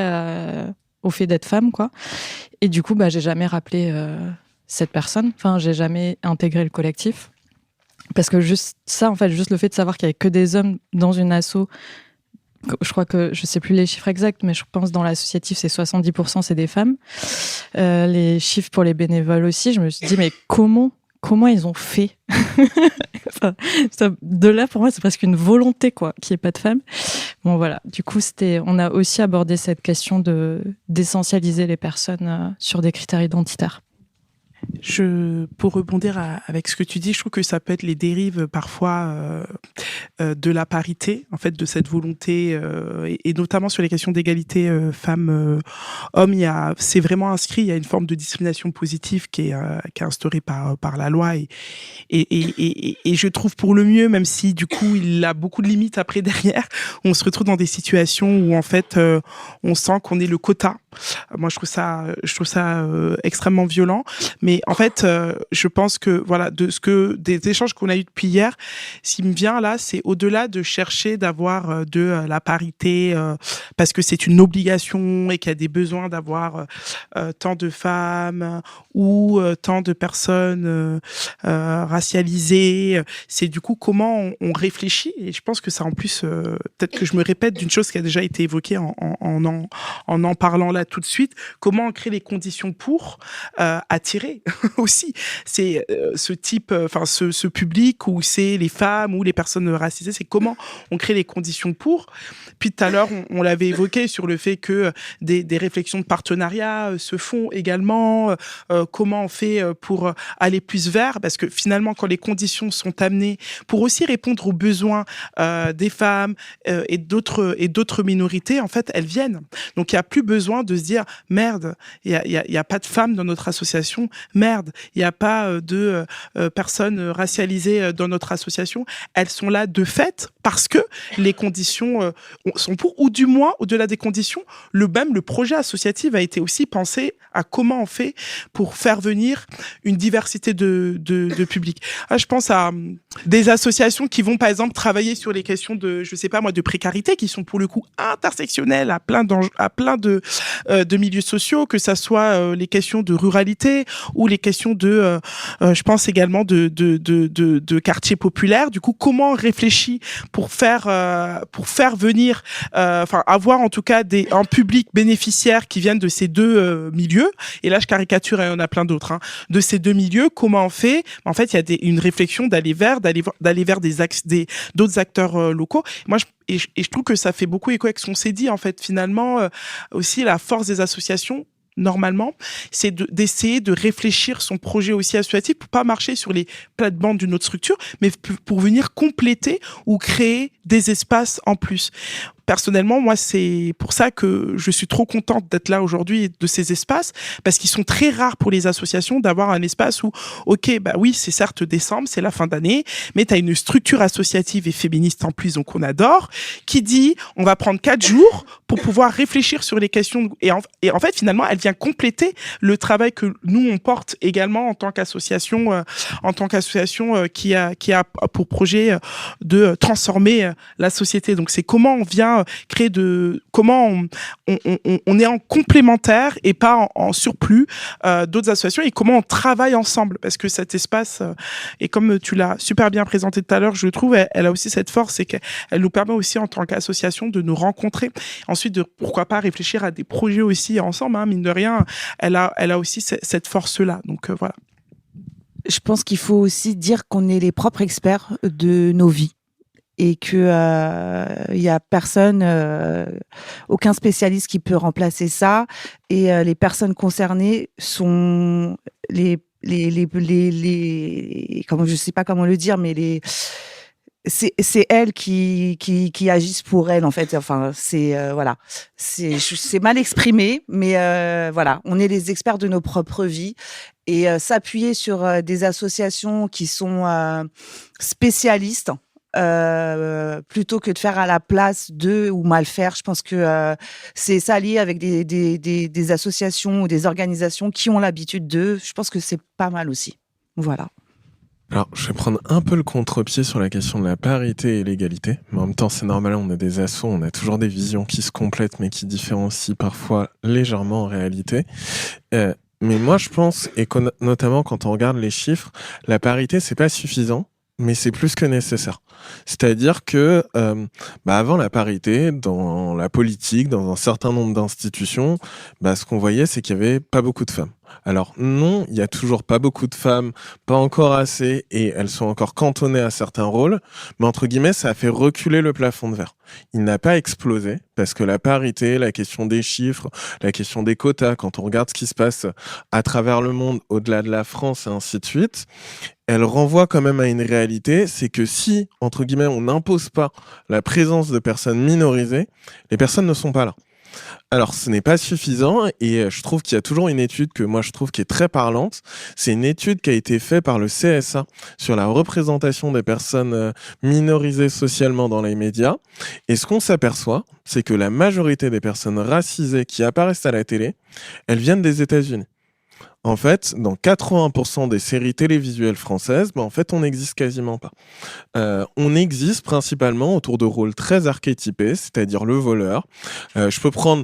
au fait d'être femme, quoi. Et du coup, j'ai jamais rappelé cette personne. J'ai jamais intégré le collectif. Parce que juste ça, juste le fait de savoir qu'il y avait que des hommes dans une asso, je crois que, je sais plus les chiffres exacts, mais je pense dans l'associatif, c'est 70% c'est des femmes. Les chiffres pour les bénévoles aussi, je me suis dit, mais comment ils ont fait? De là, pour moi, c'est presque une volonté, quoi, qu'il n'y ait pas de femmes. Bon, voilà. Du coup, on a aussi abordé cette question d'essentialiser les personnes sur des critères identitaires. Pour rebondir avec ce que tu dis, je trouve que ça peut être les dérives parfois de la parité, en fait, de cette volonté, et notamment sur les questions d'égalité femmes-hommes. C'est vraiment inscrit, il y a une forme de discrimination positive qui est instaurée par la loi, et je trouve pour le mieux, même si du coup il a beaucoup de limites après derrière, on se retrouve dans des situations où en fait on sent qu'on est le quota. Moi, je trouve ça extrêmement violent. Mais en fait, je pense que voilà, des échanges qu'on a eu depuis hier, ce qui me vient là, c'est au-delà de chercher d'avoir de la parité parce que c'est une obligation et qu'il y a des besoins d'avoir tant de femmes ou tant de personnes racialisées. C'est du coup comment on réfléchit. Et je pense que ça, en plus, peut-être que je me répète d'une chose qui a déjà été évoquée en parlant là tout de suite. Comment on crée les conditions pour attirer aussi c'est ce type, ce public où c'est les femmes ou les personnes racisées, c'est comment on crée les conditions pour. Puis tout à l'heure, on l'avait évoqué sur le fait que des réflexions de partenariat se font également. Comment on fait pour aller plus vers, parce que finalement, quand les conditions sont amenées pour aussi répondre aux besoins des femmes et d'autres minorités, en fait, elles viennent. Donc, il n'y a plus besoin de se dire merde, il y a pas de femmes dans notre association, merde, il n'y a pas de personnes racialisées dans notre association. Elles sont là de fait parce que les conditions sont pour, ou du moins, au-delà des conditions, le projet associatif a été aussi pensé à comment on fait pour faire venir une diversité de public. Je pense à des associations qui vont, par exemple, travailler sur les questions de, je sais pas moi, de précarité, qui sont pour le coup intersectionnelles à plein de milieux sociaux, que ça soit les questions de ruralité ou les questions de, je pense également de quartiers populaires. Du coup, comment on réfléchit pour faire venir, avoir en tout cas un public bénéficiaire qui viennent de ces deux milieux. Et là, je caricature, et il y en a plein d'autres, hein, de ces deux milieux. Comment on fait? En fait, il y a une réflexion d'aller vers d'autres acteurs locaux. Moi, je trouve que ça fait beaucoup écho avec ce qu'on s'est dit, en fait, finalement, aussi la force des associations, normalement, c'est d'essayer de réfléchir son projet aussi associatif pour pas marcher sur les plates-bandes d'une autre structure, mais pour venir compléter ou créer des espaces en plus. Personnellement, moi, c'est pour ça que je suis trop contente d'être là aujourd'hui de ces espaces, parce qu'ils sont très rares pour les associations d'avoir un espace où, ok, bah oui, c'est certes décembre, c'est la fin d'année, mais tu as une structure associative et féministe en plus, donc on adore, qui dit, on va prendre 4 jours pour pouvoir réfléchir sur les questions. Et en fait, finalement, elle vient compléter le travail que nous, on porte également en tant qu'association, qui a pour projet de transformer la société. Donc, c'est comment on vient créer comment on est en complémentaire et pas en surplus d'autres associations, et comment on travaille ensemble, parce que cet espace, et comme tu l'as super bien présenté tout à l'heure, je trouve, elle a aussi cette force, c'est qu'elle nous permet aussi en tant qu'association de nous rencontrer, ensuite de pourquoi pas réfléchir à des projets aussi ensemble, hein, mine de rien, elle a aussi cette force-là, donc voilà. Je pense qu'il faut aussi dire qu'on est les propres experts de nos vies, et que y a personne, aucun spécialiste qui peut remplacer ça, et les personnes concernées sont comment, je sais pas comment le dire, mais c'est elles qui agissent pour elles, en fait. Enfin, voilà, c'est mal exprimé, mais voilà, on est les experts de nos propres vies, et s'appuyer sur des associations qui sont spécialistes, plutôt que de faire à la place d'eux ou mal faire. Je pense que c'est s'allier avec des associations ou des organisations qui ont l'habitude d'eux. Je pense que c'est pas mal aussi. Voilà. Alors, je vais prendre un peu le contre-pied sur la question de la parité et l'égalité. Mais en même temps, c'est normal, on a des assos, on a toujours des visions qui se complètent, mais qui différencient parfois légèrement en réalité. Mais moi, je pense, et notamment quand on regarde les chiffres, la parité, c'est pas suffisant, mais c'est plus que nécessaire. C'est-à-dire que avant la parité, dans la politique, dans un certain nombre d'institutions, ce qu'on voyait, c'est qu'il y avait pas beaucoup de femmes. Alors non, il y a toujours pas beaucoup de femmes, pas encore assez, et elles sont encore cantonnées à certains rôles, mais entre guillemets, ça a fait reculer le plafond de verre. Il n'a pas explosé, parce que la parité, la question des chiffres, la question des quotas, quand on regarde ce qui se passe à travers le monde, au-delà de la France et ainsi de suite, elle renvoie quand même à une réalité, c'est que si, entre guillemets, on n'impose pas la présence de personnes minorisées, les personnes ne sont pas là. Alors, ce n'est pas suffisant, et je trouve qu'il y a toujours une étude que moi je trouve qui est très parlante. C'est une étude qui a été faite par le CSA sur la représentation des personnes minorisées socialement dans les médias. Et ce qu'on s'aperçoit, c'est que la majorité des personnes racisées qui apparaissent à la télé, elles viennent des États-Unis. En fait, dans 80% des séries télévisuelles françaises, en fait, on n'existe quasiment pas. On existe principalement autour de rôles très archétypés, c'est-à-dire le voleur. Je peux prendre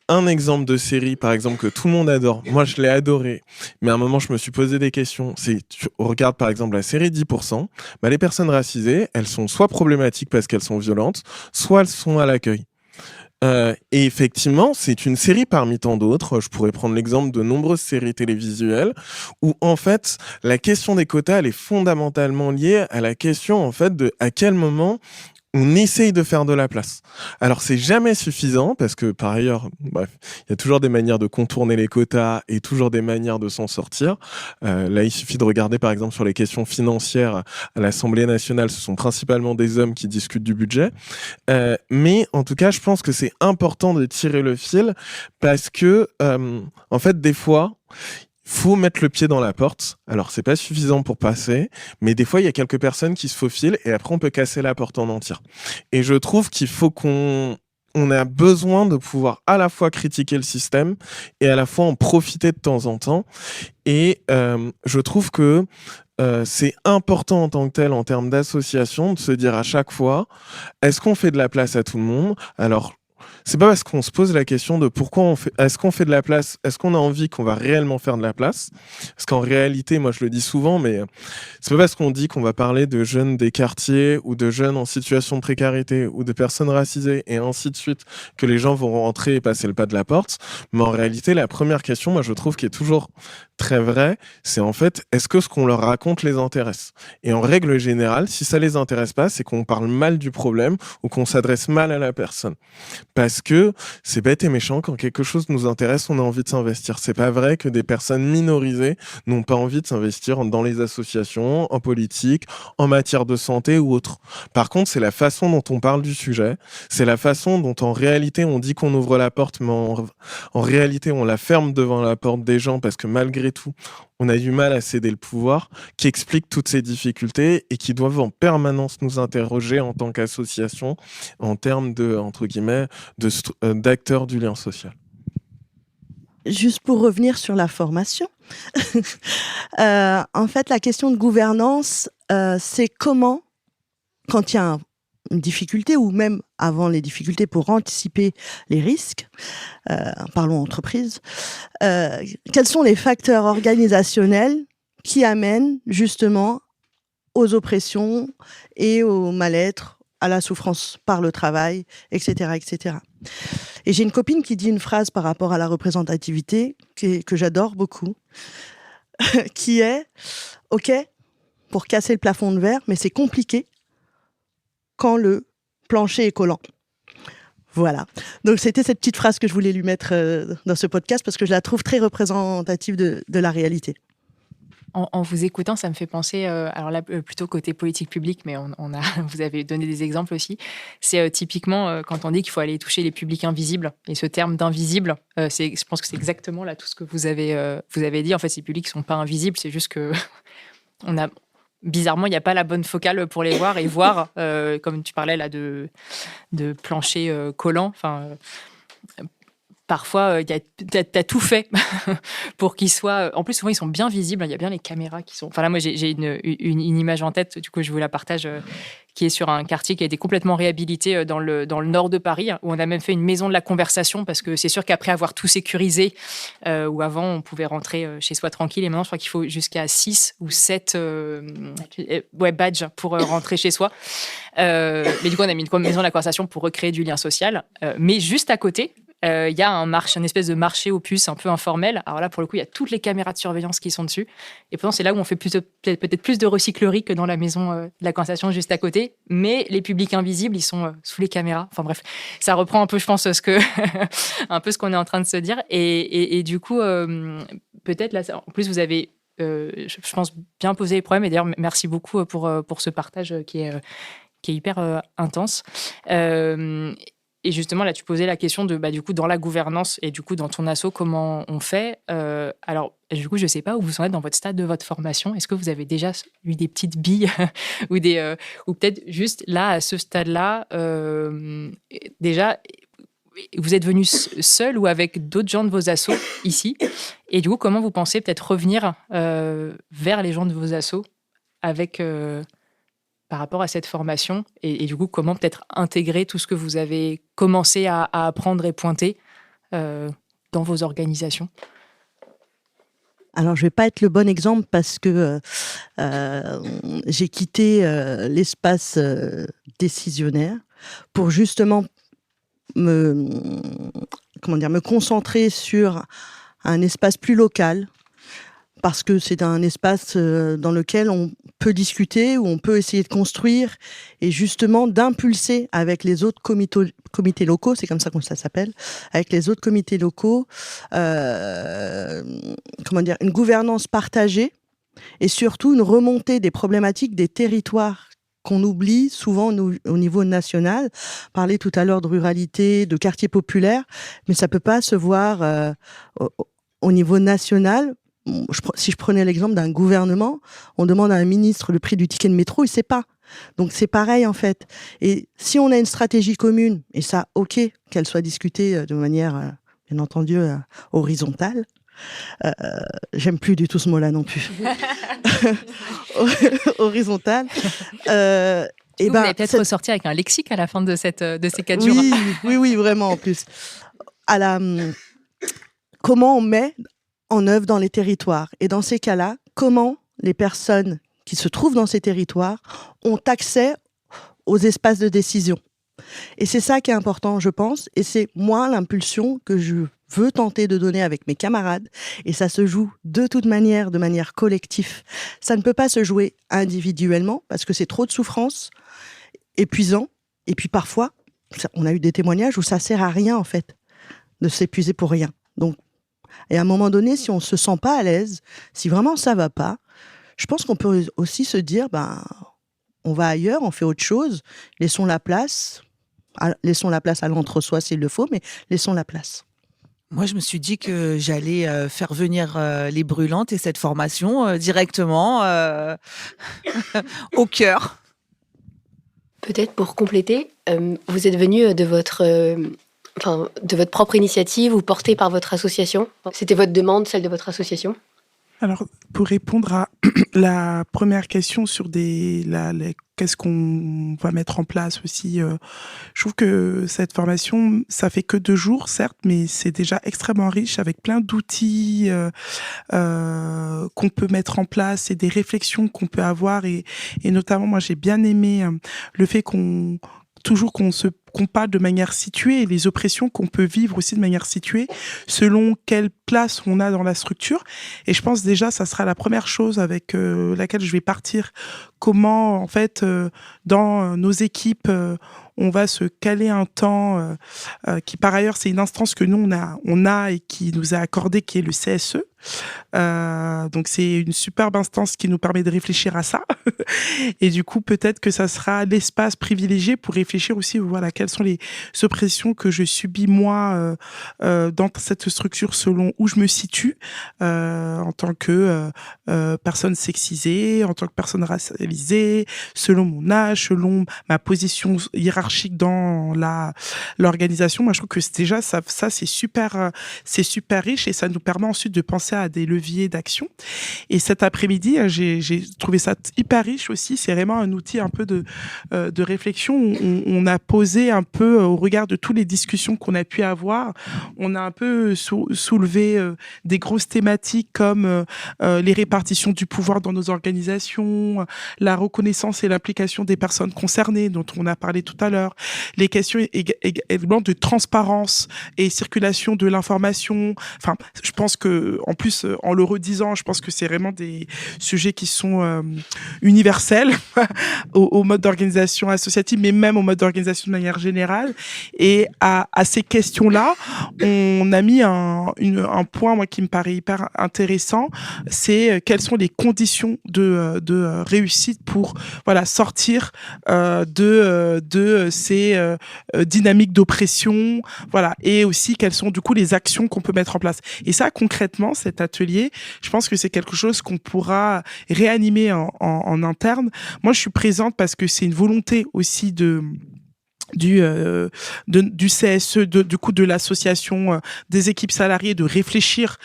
un exemple de série, par exemple, que tout le monde adore. Moi, je l'ai adoré, mais à un moment, je me suis posé des questions. Tu regardes, par exemple, la série 10%, les personnes racisées, elles sont soit problématiques parce qu'elles sont violentes, soit elles sont à l'accueil. Et effectivement, c'est une série parmi tant d'autres. Je pourrais prendre l'exemple de nombreuses séries télévisuelles où, en fait, la question des quotas, elle est fondamentalement liée à la question, en fait, de à quel moment on essaye de faire de la place. Alors, c'est jamais suffisant parce que, par ailleurs, bref, il y a toujours des manières de contourner les quotas et toujours des manières de s'en sortir. Là, il suffit de regarder, par exemple, sur les questions financières à l'Assemblée nationale, ce sont principalement des hommes qui discutent du budget. Mais, en tout cas, je pense que c'est important de tirer le fil parce que, en fait, des fois, faut mettre le pied dans la porte. Alors, c'est pas suffisant pour passer, mais des fois, il y a quelques personnes qui se faufilent et après, on peut casser la porte en entier. Et je trouve qu'il faut qu'on a besoin de pouvoir à la fois critiquer le système et à la fois en profiter de temps en temps. Et je trouve que c'est important en tant que tel, en termes d'association, de se dire à chaque fois, est-ce qu'on fait de la place à tout le monde ? Alors, c'est pas parce qu'on se pose la question de pourquoi est-ce qu'on fait de la place, est-ce qu'on a envie qu'on va réellement faire de la place, parce qu'en réalité, moi je le dis souvent, mais c'est pas parce qu'on dit qu'on va parler de jeunes des quartiers ou de jeunes en situation de précarité ou de personnes racisées et ainsi de suite que les gens vont rentrer et passer le pas de la porte. Mais en réalité, la première question, moi je trouve qui est toujours très vraie, c'est en fait, est-ce que ce qu'on leur raconte les intéresse? Et en règle générale, si ça les intéresse pas, c'est qu'on parle mal du problème ou qu'on s'adresse mal à la personne. Parce que c'est bête et méchant, quand quelque chose nous intéresse, on a envie de s'investir. C'est pas vrai que des personnes minorisées n'ont pas envie de s'investir dans les associations, en politique, en matière de santé ou autre. Par contre, c'est la façon dont on parle du sujet, c'est la façon dont en réalité on dit qu'on ouvre la porte, mais en réalité on la ferme devant la porte des gens parce que malgré tout, on a du mal à céder le pouvoir, qui explique toutes ces difficultés et qui doivent en permanence nous interroger en tant qu'association en termes de, entre guillemets, d'acteurs du lien social. Juste pour revenir sur la formation, en fait, la question de gouvernance, c'est comment, quand il y a une difficulté ou même avant les difficultés pour anticiper les risques, parlons entreprise, quels sont les facteurs organisationnels qui amènent justement aux oppressions et au mal-être, à la souffrance par le travail, etc., etc. Et j'ai une copine qui dit une phrase par rapport à la représentativité que j'adore beaucoup, qui est « Ok, pour casser le plafond de verre, mais c'est compliqué quand le plancher est collant. » Voilà. Donc, c'était cette petite phrase que je voulais lui mettre dans ce podcast parce que je la trouve très représentative de la réalité. En vous écoutant, ça me fait penser, alors là, plutôt côté politique publique, mais vous avez donné des exemples aussi. C'est typiquement quand on dit qu'il faut aller toucher les publics invisibles. Et ce terme d'invisible, je pense que c'est exactement là tout ce que vous avez dit. En fait, ces publics ne sont pas invisibles, c'est juste que bizarrement, il n'y a pas la bonne focale pour les voir et voir, comme tu parlais là de plancher collant. Enfin, parfois, t'as tout fait pour qu'ils soient... En plus, souvent, ils sont bien visibles. Il y a bien les caméras qui sont... Enfin là, moi, j'ai une image en tête. Du coup, je vous la partage, qui est sur un quartier qui a été complètement réhabilité dans le nord de Paris, où on a même fait une maison de la conversation, parce que c'est sûr qu'après avoir tout sécurisé, où avant, on pouvait rentrer chez soi tranquille, et maintenant, je crois qu'il faut jusqu'à 6 ou 7 badges pour rentrer chez soi. Mais du coup, on a mis une maison de la conversation pour recréer du lien social. Mais juste à côté... il y a un espèce de marché aux puces un peu informel. Alors là, pour le coup, il y a toutes les caméras de surveillance qui sont dessus. Et pourtant, c'est là où on fait peut-être plus de recyclerie que dans la maison de la conversation juste à côté. Mais les publics invisibles, ils sont sous les caméras. Enfin bref, ça reprend un peu, je pense, un peu ce qu'on est en train de se dire. Et du coup, peut-être là, en plus, vous avez, je pense, bien posé les problèmes. Et d'ailleurs, merci beaucoup pour ce partage qui est hyper intense. Et justement, là, tu posais la question de, du coup, dans la gouvernance et du coup, dans ton asso, comment on fait. Alors, du coup, je ne sais pas où vous en êtes dans votre stade de votre formation. Est-ce que vous avez déjà eu des petites billes ou peut-être juste là, à ce stade-là, déjà, vous êtes venu seul ou avec d'autres gens de vos assos ici? Et du coup, comment vous pensez peut-être revenir vers les gens de vos assos avec... par rapport à cette formation et du coup, comment peut-être intégrer tout ce que vous avez commencé à apprendre et pointer dans vos organisations? Alors, je ne vais pas être le bon exemple parce que j'ai quitté l'espace décisionnaire pour justement me concentrer sur un espace plus local, parce que c'est un espace dans lequel on peut discuter, où on peut essayer de construire et justement d'impulser avec les autres comités locaux, c'est comme ça que ça s'appelle, avec les autres comités locaux, une gouvernance partagée et surtout une remontée des problématiques des territoires qu'on oublie souvent au niveau national. Parler tout à l'heure de ruralité, de quartier populaire, mais ça peut pas se voir au niveau national. Si je prenais l'exemple d'un gouvernement, on demande à un ministre le prix du ticket de métro, il sait pas. Donc c'est pareil en fait. Et si on a une stratégie commune, et ça, ok, qu'elle soit discutée de manière, bien entendu, horizontale. J'aime plus du tout ce mot-là non plus. Horizontale. Vous allez peut-être ressortir avec un lexique à la fin de ces 4 jours. Oui, vraiment, en plus. Comment on met en œuvre dans les territoires. Et dans ces cas-là, comment les personnes qui se trouvent dans ces territoires ont accès aux espaces de décision. Et c'est ça qui est important, je pense. Et c'est moi l'impulsion que je veux tenter de donner avec mes camarades. Et ça se joue de toute manière, de manière collective. Ça ne peut pas se jouer individuellement parce que c'est trop de souffrance, épuisant. Et puis parfois, on a eu des témoignages où ça sert à rien, en fait, de s'épuiser pour rien. Donc, et à un moment donné, si on se sent pas à l'aise, si vraiment ça va pas, je pense qu'on peut aussi se dire, on va ailleurs, on fait autre chose, laissons la place à l'entre-soi s'il le faut, mais laissons la place. Moi, je me suis dit que j'allais faire venir les brûlantes et cette formation directement au cœur. Peut-être pour compléter, vous êtes venu de votre propre initiative ou porté par votre association. C'était votre demande, celle de votre association? Alors, pour répondre à la première question sur qu'est-ce qu'on va mettre en place aussi, je trouve que cette formation, ça fait que 2 jours, certes, mais c'est déjà extrêmement riche avec plein d'outils qu'on peut mettre en place et des réflexions qu'on peut avoir. Et notamment, moi, j'ai bien aimé le fait qu'on parle de manière située et les oppressions qu'on peut vivre aussi de manière située selon quelle place on a dans la structure. Et je pense déjà, ça sera la première chose avec laquelle je vais partir. Comment, en fait, dans nos équipes, on va se caler un temps qui, par ailleurs, c'est une instance que nous, on a et qui nous a accordé, qui est le CSE. Donc, c'est une superbe instance qui nous permet de réfléchir à ça. Et du coup, peut-être que ça sera l'espace privilégié pour réfléchir aussi, voilà, quelles sont les oppressions que je subis, moi, dans cette structure selon où je me situe, en tant que personne sexisée, en tant que personne racialisée, selon mon âge, selon ma position hiérarchique dans l'organisation. Moi, je trouve que déjà, ça c'est super riche et ça nous permet ensuite de penser à des leviers d'action. Et cet après-midi, j'ai trouvé ça hyper riche aussi. C'est vraiment un outil un peu de réflexion. On a posé un peu au regard de toutes les discussions qu'on a pu avoir. On a un peu soulevé des grosses thématiques comme les répartitions du pouvoir dans nos organisations, la reconnaissance et l'implication des personnes concernées dont on a parlé tout à l'heure, les questions également de transparence et circulation de l'information. Enfin, je pense que, en plus, en le redisant, je pense que c'est vraiment des sujets qui sont universels au mode d'organisation associative, mais même au mode d'organisation de manière générale. Et à ces questions-là, on a mis un point, moi, qui me paraît hyper intéressant, c'est quelles sont les conditions de réussite pour sortir de ces dynamiques d'oppression, et aussi quelles sont du coup les actions qu'on peut mettre en place. Et ça, concrètement, cet atelier, je pense que c'est quelque chose qu'on pourra réanimer en interne. Moi, je suis présente parce que c'est une volonté aussi du CSE, du coup de l'association des équipes salariées, de réfléchir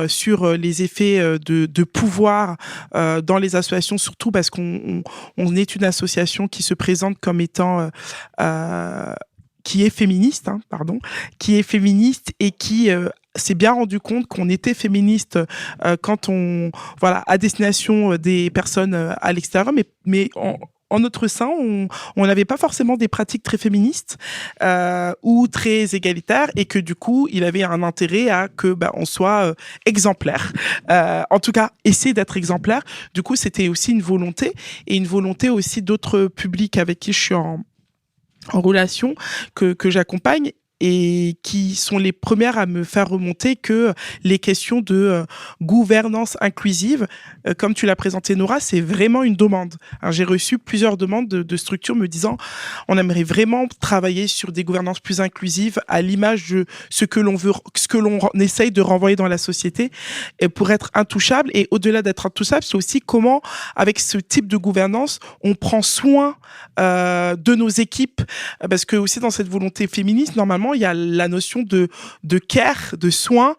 sur les effets de pouvoir dans les associations, surtout parce qu'on est une association qui se présente comme étant qui est féministe et qui s'est bien rendu compte qu'on était féministe quand à destination des personnes à l'extérieur, mais en notre sein, on n'avait pas forcément des pratiques très féministes ou très égalitaires, et que du coup, il avait un intérêt à que on soit exemplaire. En tout cas, essayer d'être exemplaire. Du coup, c'était aussi une volonté aussi d'autres publics avec qui je suis en relation, que j'accompagne, et qui sont les premières à me faire remonter que les questions de gouvernance inclusive, comme tu l'as présenté, Nora, c'est vraiment une demande. Alors, j'ai reçu plusieurs demandes de structures me disant on aimerait vraiment travailler sur des gouvernances plus inclusives à l'image de ce que l'on essaye de renvoyer dans la société, et pour être intouchable. Et au-delà d'être intouchable, c'est aussi comment, avec ce type de gouvernance, on prend soin de nos équipes, parce que aussi dans cette volonté féministe, normalement, il y a la notion de care, de soin.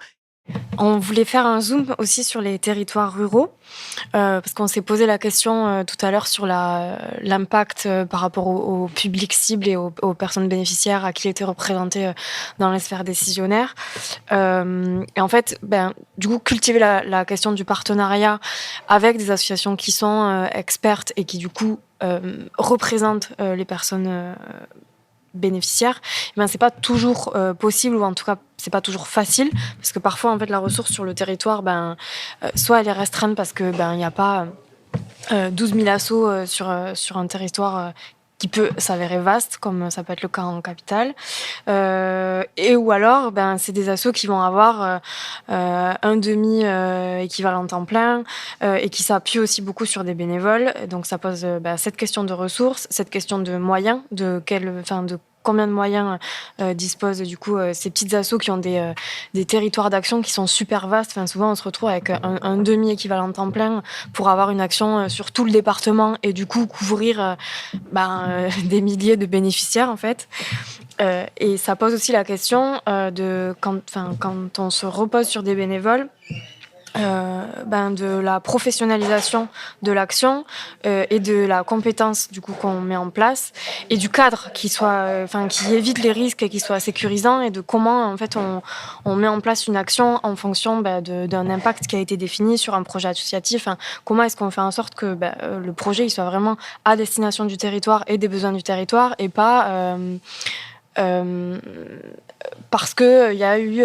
On voulait faire un zoom aussi sur les territoires ruraux, parce qu'on s'est posé la question tout à l'heure sur l'impact par rapport au public cible et aux personnes bénéficiaires à qui étaient représentées dans les sphères décisionnaires. Et en fait, du coup, cultiver la question du partenariat avec des associations qui sont expertes et qui, du coup, représentent les personnes bénéficiaires, c'est pas toujours possible, ou en tout cas c'est pas toujours facile, parce que parfois en fait la ressource sur le territoire, soit elle est restreinte parce que il n'y a pas 12 000 assos sur un territoire qui peut s'avérer vaste, comme ça peut être le cas en capitale, et ou alors c'est des assos qui vont avoir un demi équivalent temps plein et qui s'appuient aussi beaucoup sur des bénévoles. Et donc ça pose cette question de ressources, cette question de moyens, de combien de moyens disposent du coup ces petites assos qui ont des territoires d'action qui sont super vastes. Enfin, souvent, on se retrouve avec un demi-équivalent temps plein pour avoir une action sur tout le département et du coup couvrir des milliers de bénéficiaires en fait. Et ça pose aussi la question de quand on se repose sur des bénévoles, de la professionnalisation de l'action et de la compétence du coup qu'on met en place et du cadre qui évite les risques et qui soit sécurisant, et de comment en fait on met en place une action en fonction d'un impact qui a été défini sur un projet associatif. Comment est-ce qu'on fait en sorte que le projet il soit vraiment à destination du territoire et des besoins du territoire, et pas parce qu'il y a eu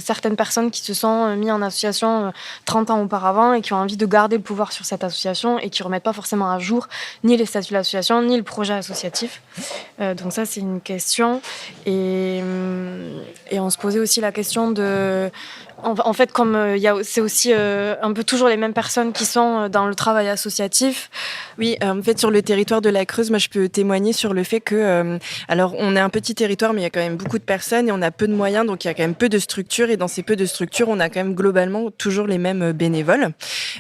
certaines personnes qui se sont mis en association 30 ans auparavant et qui ont envie de garder le pouvoir sur cette association et qui ne remettent pas forcément à jour ni les statuts de l'association ni le projet associatif. Donc ça, c'est une question. Et on se posait aussi la question de... En fait, comme c'est aussi un peu toujours les mêmes personnes qui sont dans le travail associatif. Oui, en fait, sur le territoire de la Creuse, moi, je peux témoigner sur le fait que, alors, on est un petit territoire, mais il y a quand même beaucoup de personnes et on a peu de moyens, donc il y a quand même peu de structures. Et dans ces peu de structures, on a quand même globalement toujours les mêmes bénévoles.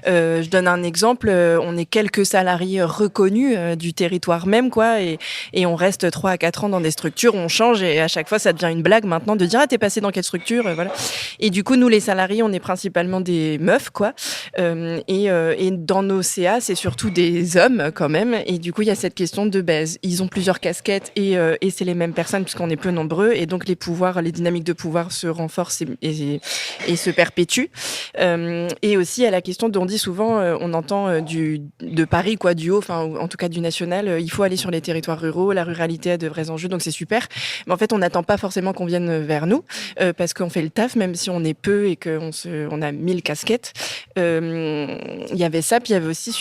Je donne un exemple. On est quelques salariés reconnus du territoire même, quoi, et on reste 3 à 4 ans dans des structures, on change et à chaque fois, ça devient une blague maintenant de dire « Ah, t'es passé dans quelle structure ?» Voilà. Et du coup, nous, les salariés, on est principalement des meufs, quoi. Et dans nos CA, c'est surtout des hommes, quand même. Et du coup, il y a cette question de, ils ont plusieurs casquettes et c'est les mêmes personnes puisqu'on est peu nombreux. Et donc, les dynamiques de pouvoir se renforcent et se perpétuent. Et aussi, il y a la question on dit souvent, on entend de Paris, quoi, du haut, enfin, en tout cas du national, il faut aller sur les territoires ruraux, la ruralité a de vrais enjeux, donc c'est super. Mais en fait, on n'attend pas forcément qu'on vienne vers nous parce qu'on fait le taf, même si on est peu et qu'on a 1000 casquettes. Il y avait ça, puis il y avait aussi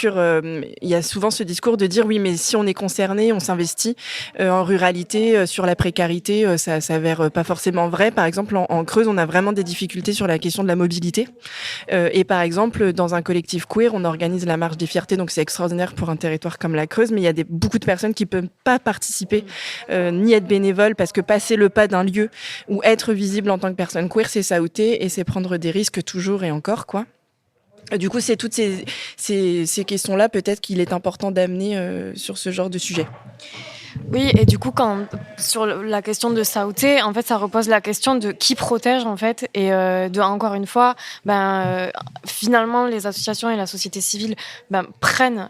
il y a souvent ce discours de dire oui, mais si on est concerné, on s'investit en ruralité, sur la précarité, ça s'avère pas forcément vrai. Par exemple, en Creuse, on a vraiment des difficultés sur la question de la mobilité. Et par exemple, dans un collectif queer, on organise la marche des fiertés, donc c'est extraordinaire pour un territoire comme la Creuse, mais il y a beaucoup de personnes qui peuvent pas participer ni être bénévoles parce que passer le pas d'un lieu ou être visible en tant que personne queer, c'est s'outer et c'est prendre des risques toujours et encore, quoi. Du coup, c'est toutes ces questions-là, peut-être qu'il est important d'amener sur ce genre de sujet. Oui, et du coup, sur la question de s'outer, en fait, ça repose la question de qui protège, en fait, et encore une fois, finalement, les associations et la société civile prennent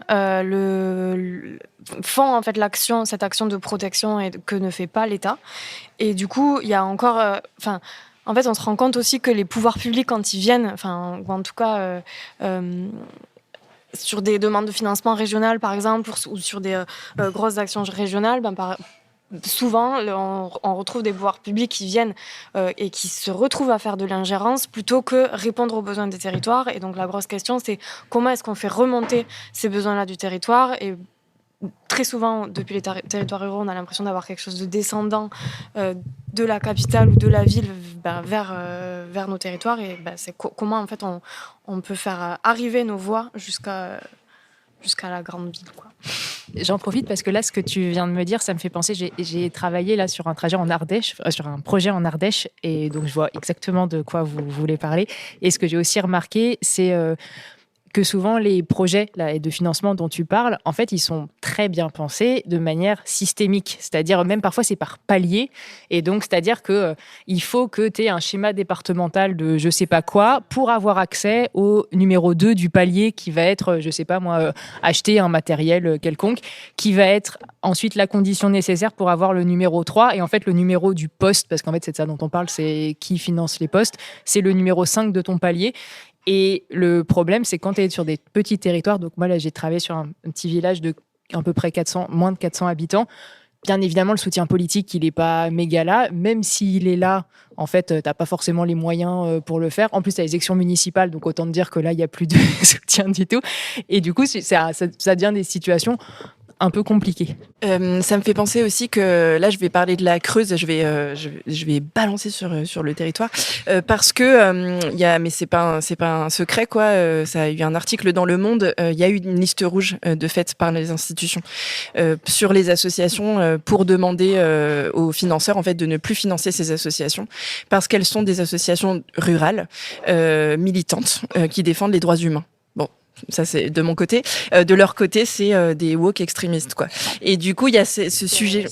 font en fait cette action de protection que ne fait pas l'État. Et du coup, il y a encore, en fait, on se rend compte aussi que les pouvoirs publics, quand ils viennent, ou en tout cas sur des demandes de financement régional, par exemple, ou sur des grosses actions régionales, souvent, on retrouve des pouvoirs publics qui viennent et qui se retrouvent à faire de l'ingérence plutôt que répondre aux besoins des territoires. Et donc, la grosse question, c'est comment est-ce qu'on fait remonter ces besoins-là du territoire. Et très souvent, depuis les territoires ruraux, on a l'impression d'avoir quelque chose de descendant de la capitale ou de la ville vers nos territoires. Et c'est comment, en fait, on peut faire arriver nos voix jusqu'à la grande ville, quoi. J'en profite parce que là, ce que tu viens de me dire, ça me fait penser, j'ai travaillé là sur un trajet en Ardèche, sur un projet en Ardèche, et donc je vois exactement de quoi vous voulez parler. Et ce que j'ai aussi remarqué, c'est que souvent les projets là, de financement dont tu parles, en fait, ils sont très bien pensés de manière systémique. C'est-à-dire, même parfois, c'est par palier. Et donc, c'est-à-dire qu'il faut que tu aies un schéma départemental de je sais pas quoi pour avoir accès au numéro 2 du palier qui va être, je sais pas moi, acheter un matériel quelconque, qui va être ensuite la condition nécessaire pour avoir le numéro 3. Et en fait, le numéro du poste, parce qu'en fait, c'est de ça dont on parle, c'est qui finance les postes, c'est le numéro 5 de ton palier. Et le problème, c'est quand tu es sur des petits territoires, donc moi là j'ai travaillé sur un petit village de à peu près moins de 400 habitants, bien évidemment le soutien politique il n'est pas méga là, même s'il est là, en fait tu n'as pas forcément les moyens pour le faire. En plus tu as les élections municipales, donc autant te dire que là il n'y a plus de soutien du tout. Et du coup ça devient des situations un peu compliqué. Ça me fait penser aussi que là, je vais parler de la Creuse. Je vais balancer sur le territoire parce que mais c'est pas un secret quoi. Ça a eu un article dans Le Monde. Il y a eu une liste rouge de fait par les institutions sur les associations pour demander aux financeurs en fait de ne plus financer ces associations parce qu'elles sont des associations rurales militantes qui défendent les droits humains. Bon. Ça, c'est de mon côté. De leur côté, c'est des woke extrémistes, quoi. Et du coup, il y a ce sujet...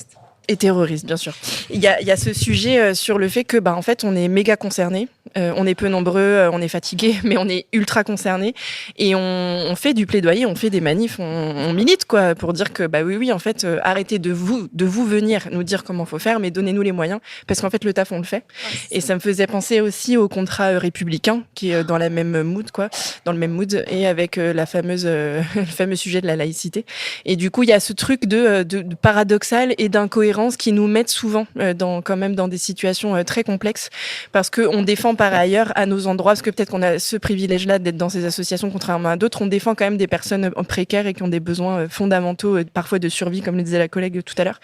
Et terroristes, bien sûr. Il y a ce sujet sur le fait que, en fait, on est méga concernés. On est peu nombreux, on est fatigués, mais on est ultra concernés. Et on fait du plaidoyer, on fait des manifs, on milite, quoi, pour dire que, oui, en fait, arrêtez de vous venir nous dire comment faut faire, mais donnez-nous les moyens. Parce qu'en fait, le taf, on le fait. Et ça me faisait penser aussi au contrat républicain, qui est dans la même mood, quoi, dans le même mood, et avec le fameux sujet de la laïcité. Et du coup, il y a ce truc de paradoxal et d'incohérence qui nous mettent souvent quand même dans des situations très complexes parce qu'on défend par ailleurs à nos endroits, parce que peut-être qu'on a ce privilège-là d'être dans ces associations contrairement à d'autres, on défend quand même des personnes précaires et qui ont des besoins fondamentaux, parfois de survie, comme le disait la collègue tout à l'heure.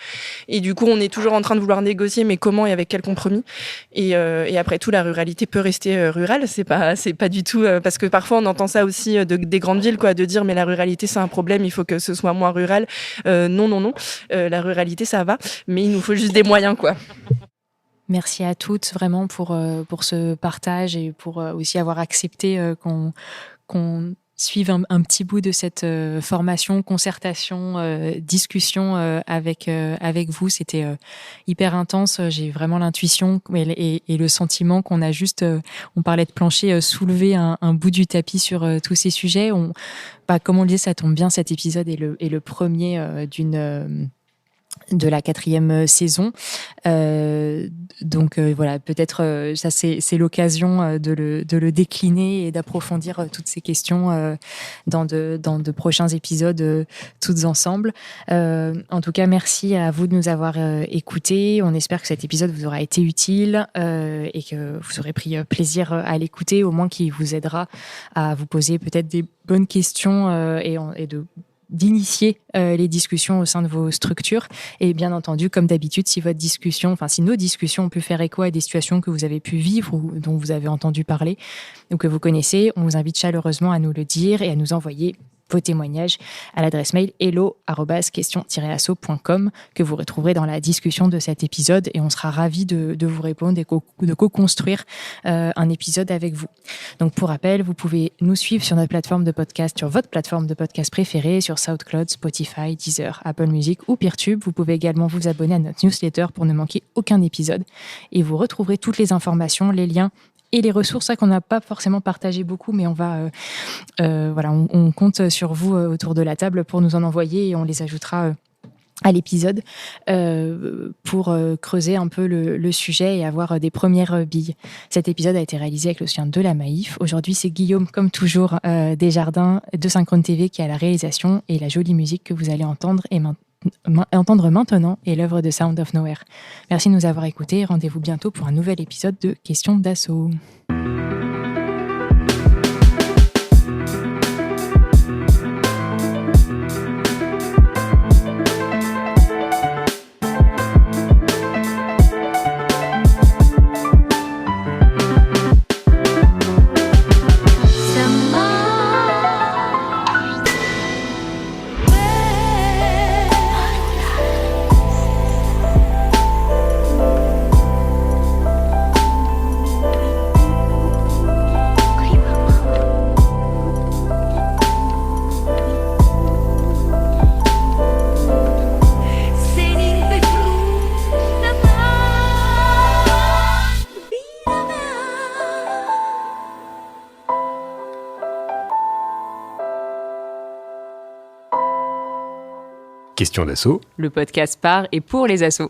Et du coup, on est toujours en train de vouloir négocier, mais comment et avec quel compromis ? Et après tout, la ruralité peut rester rurale, c'est pas du tout... parce que parfois, on entend ça aussi des grandes villes, quoi, de dire mais la ruralité, c'est un problème, il faut que ce soit moins rural. Non. La ruralité, ça va. Mais il nous faut juste des moyens, quoi. Merci à toutes vraiment pour ce partage et pour aussi avoir accepté qu'on suive un petit bout de cette formation, concertation, discussion avec vous. C'était hyper intense. J'ai vraiment l'intuition et le sentiment qu'on a juste, on parlait de plancher, soulevé un bout du tapis sur tous ces sujets. Comme on le disait, ça tombe bien, cet épisode est le premier de la 4e saison. Donc voilà, peut-être ça c'est l'occasion de le décliner et d'approfondir toutes ces questions dans de prochains épisodes toutes ensemble. En tout cas, merci à vous de nous avoir écoutés. On espère que cet épisode vous aura été utile et que vous aurez pris plaisir à l'écouter, au moins qu'il vous aidera à vous poser peut-être des bonnes questions et d'initier les discussions au sein de vos structures. Et bien entendu, comme d'habitude, si nos discussions ont pu faire écho à des situations que vous avez pu vivre ou dont vous avez entendu parler ou que vous connaissez, on vous invite chaleureusement à nous le dire et à nous envoyer vos témoignages à l'adresse mail hello@question-asso.com que vous retrouverez dans la discussion de cet épisode et on sera ravis de vous répondre et de co-construire un épisode avec vous. Donc pour rappel, vous pouvez nous suivre sur notre plateforme de podcast, sur votre plateforme de podcast préférée, sur SoundCloud, Spotify, Deezer, Apple Music ou Peertube. Vous pouvez également vous abonner à notre newsletter pour ne manquer aucun épisode et vous retrouverez toutes les informations, les liens et les ressources, ça qu'on n'a pas forcément partagé beaucoup, mais on va, on compte sur vous autour de la table pour nous en envoyer et on les ajoutera à l'épisode pour creuser un peu le sujet et avoir des premières billes. Cet épisode a été réalisé avec le soutien de la Maïf. Aujourd'hui, c'est Guillaume, comme toujours, Desjardins de Synchrone TV qui a la réalisation et la jolie musique que vous allez entendre maintenant est l'œuvre de Sound of Nowhere. Merci de nous avoir écoutés. Rendez-vous bientôt pour un nouvel épisode de Questions d'Asso. Question d'assaut. Le podcast par et pour les assos.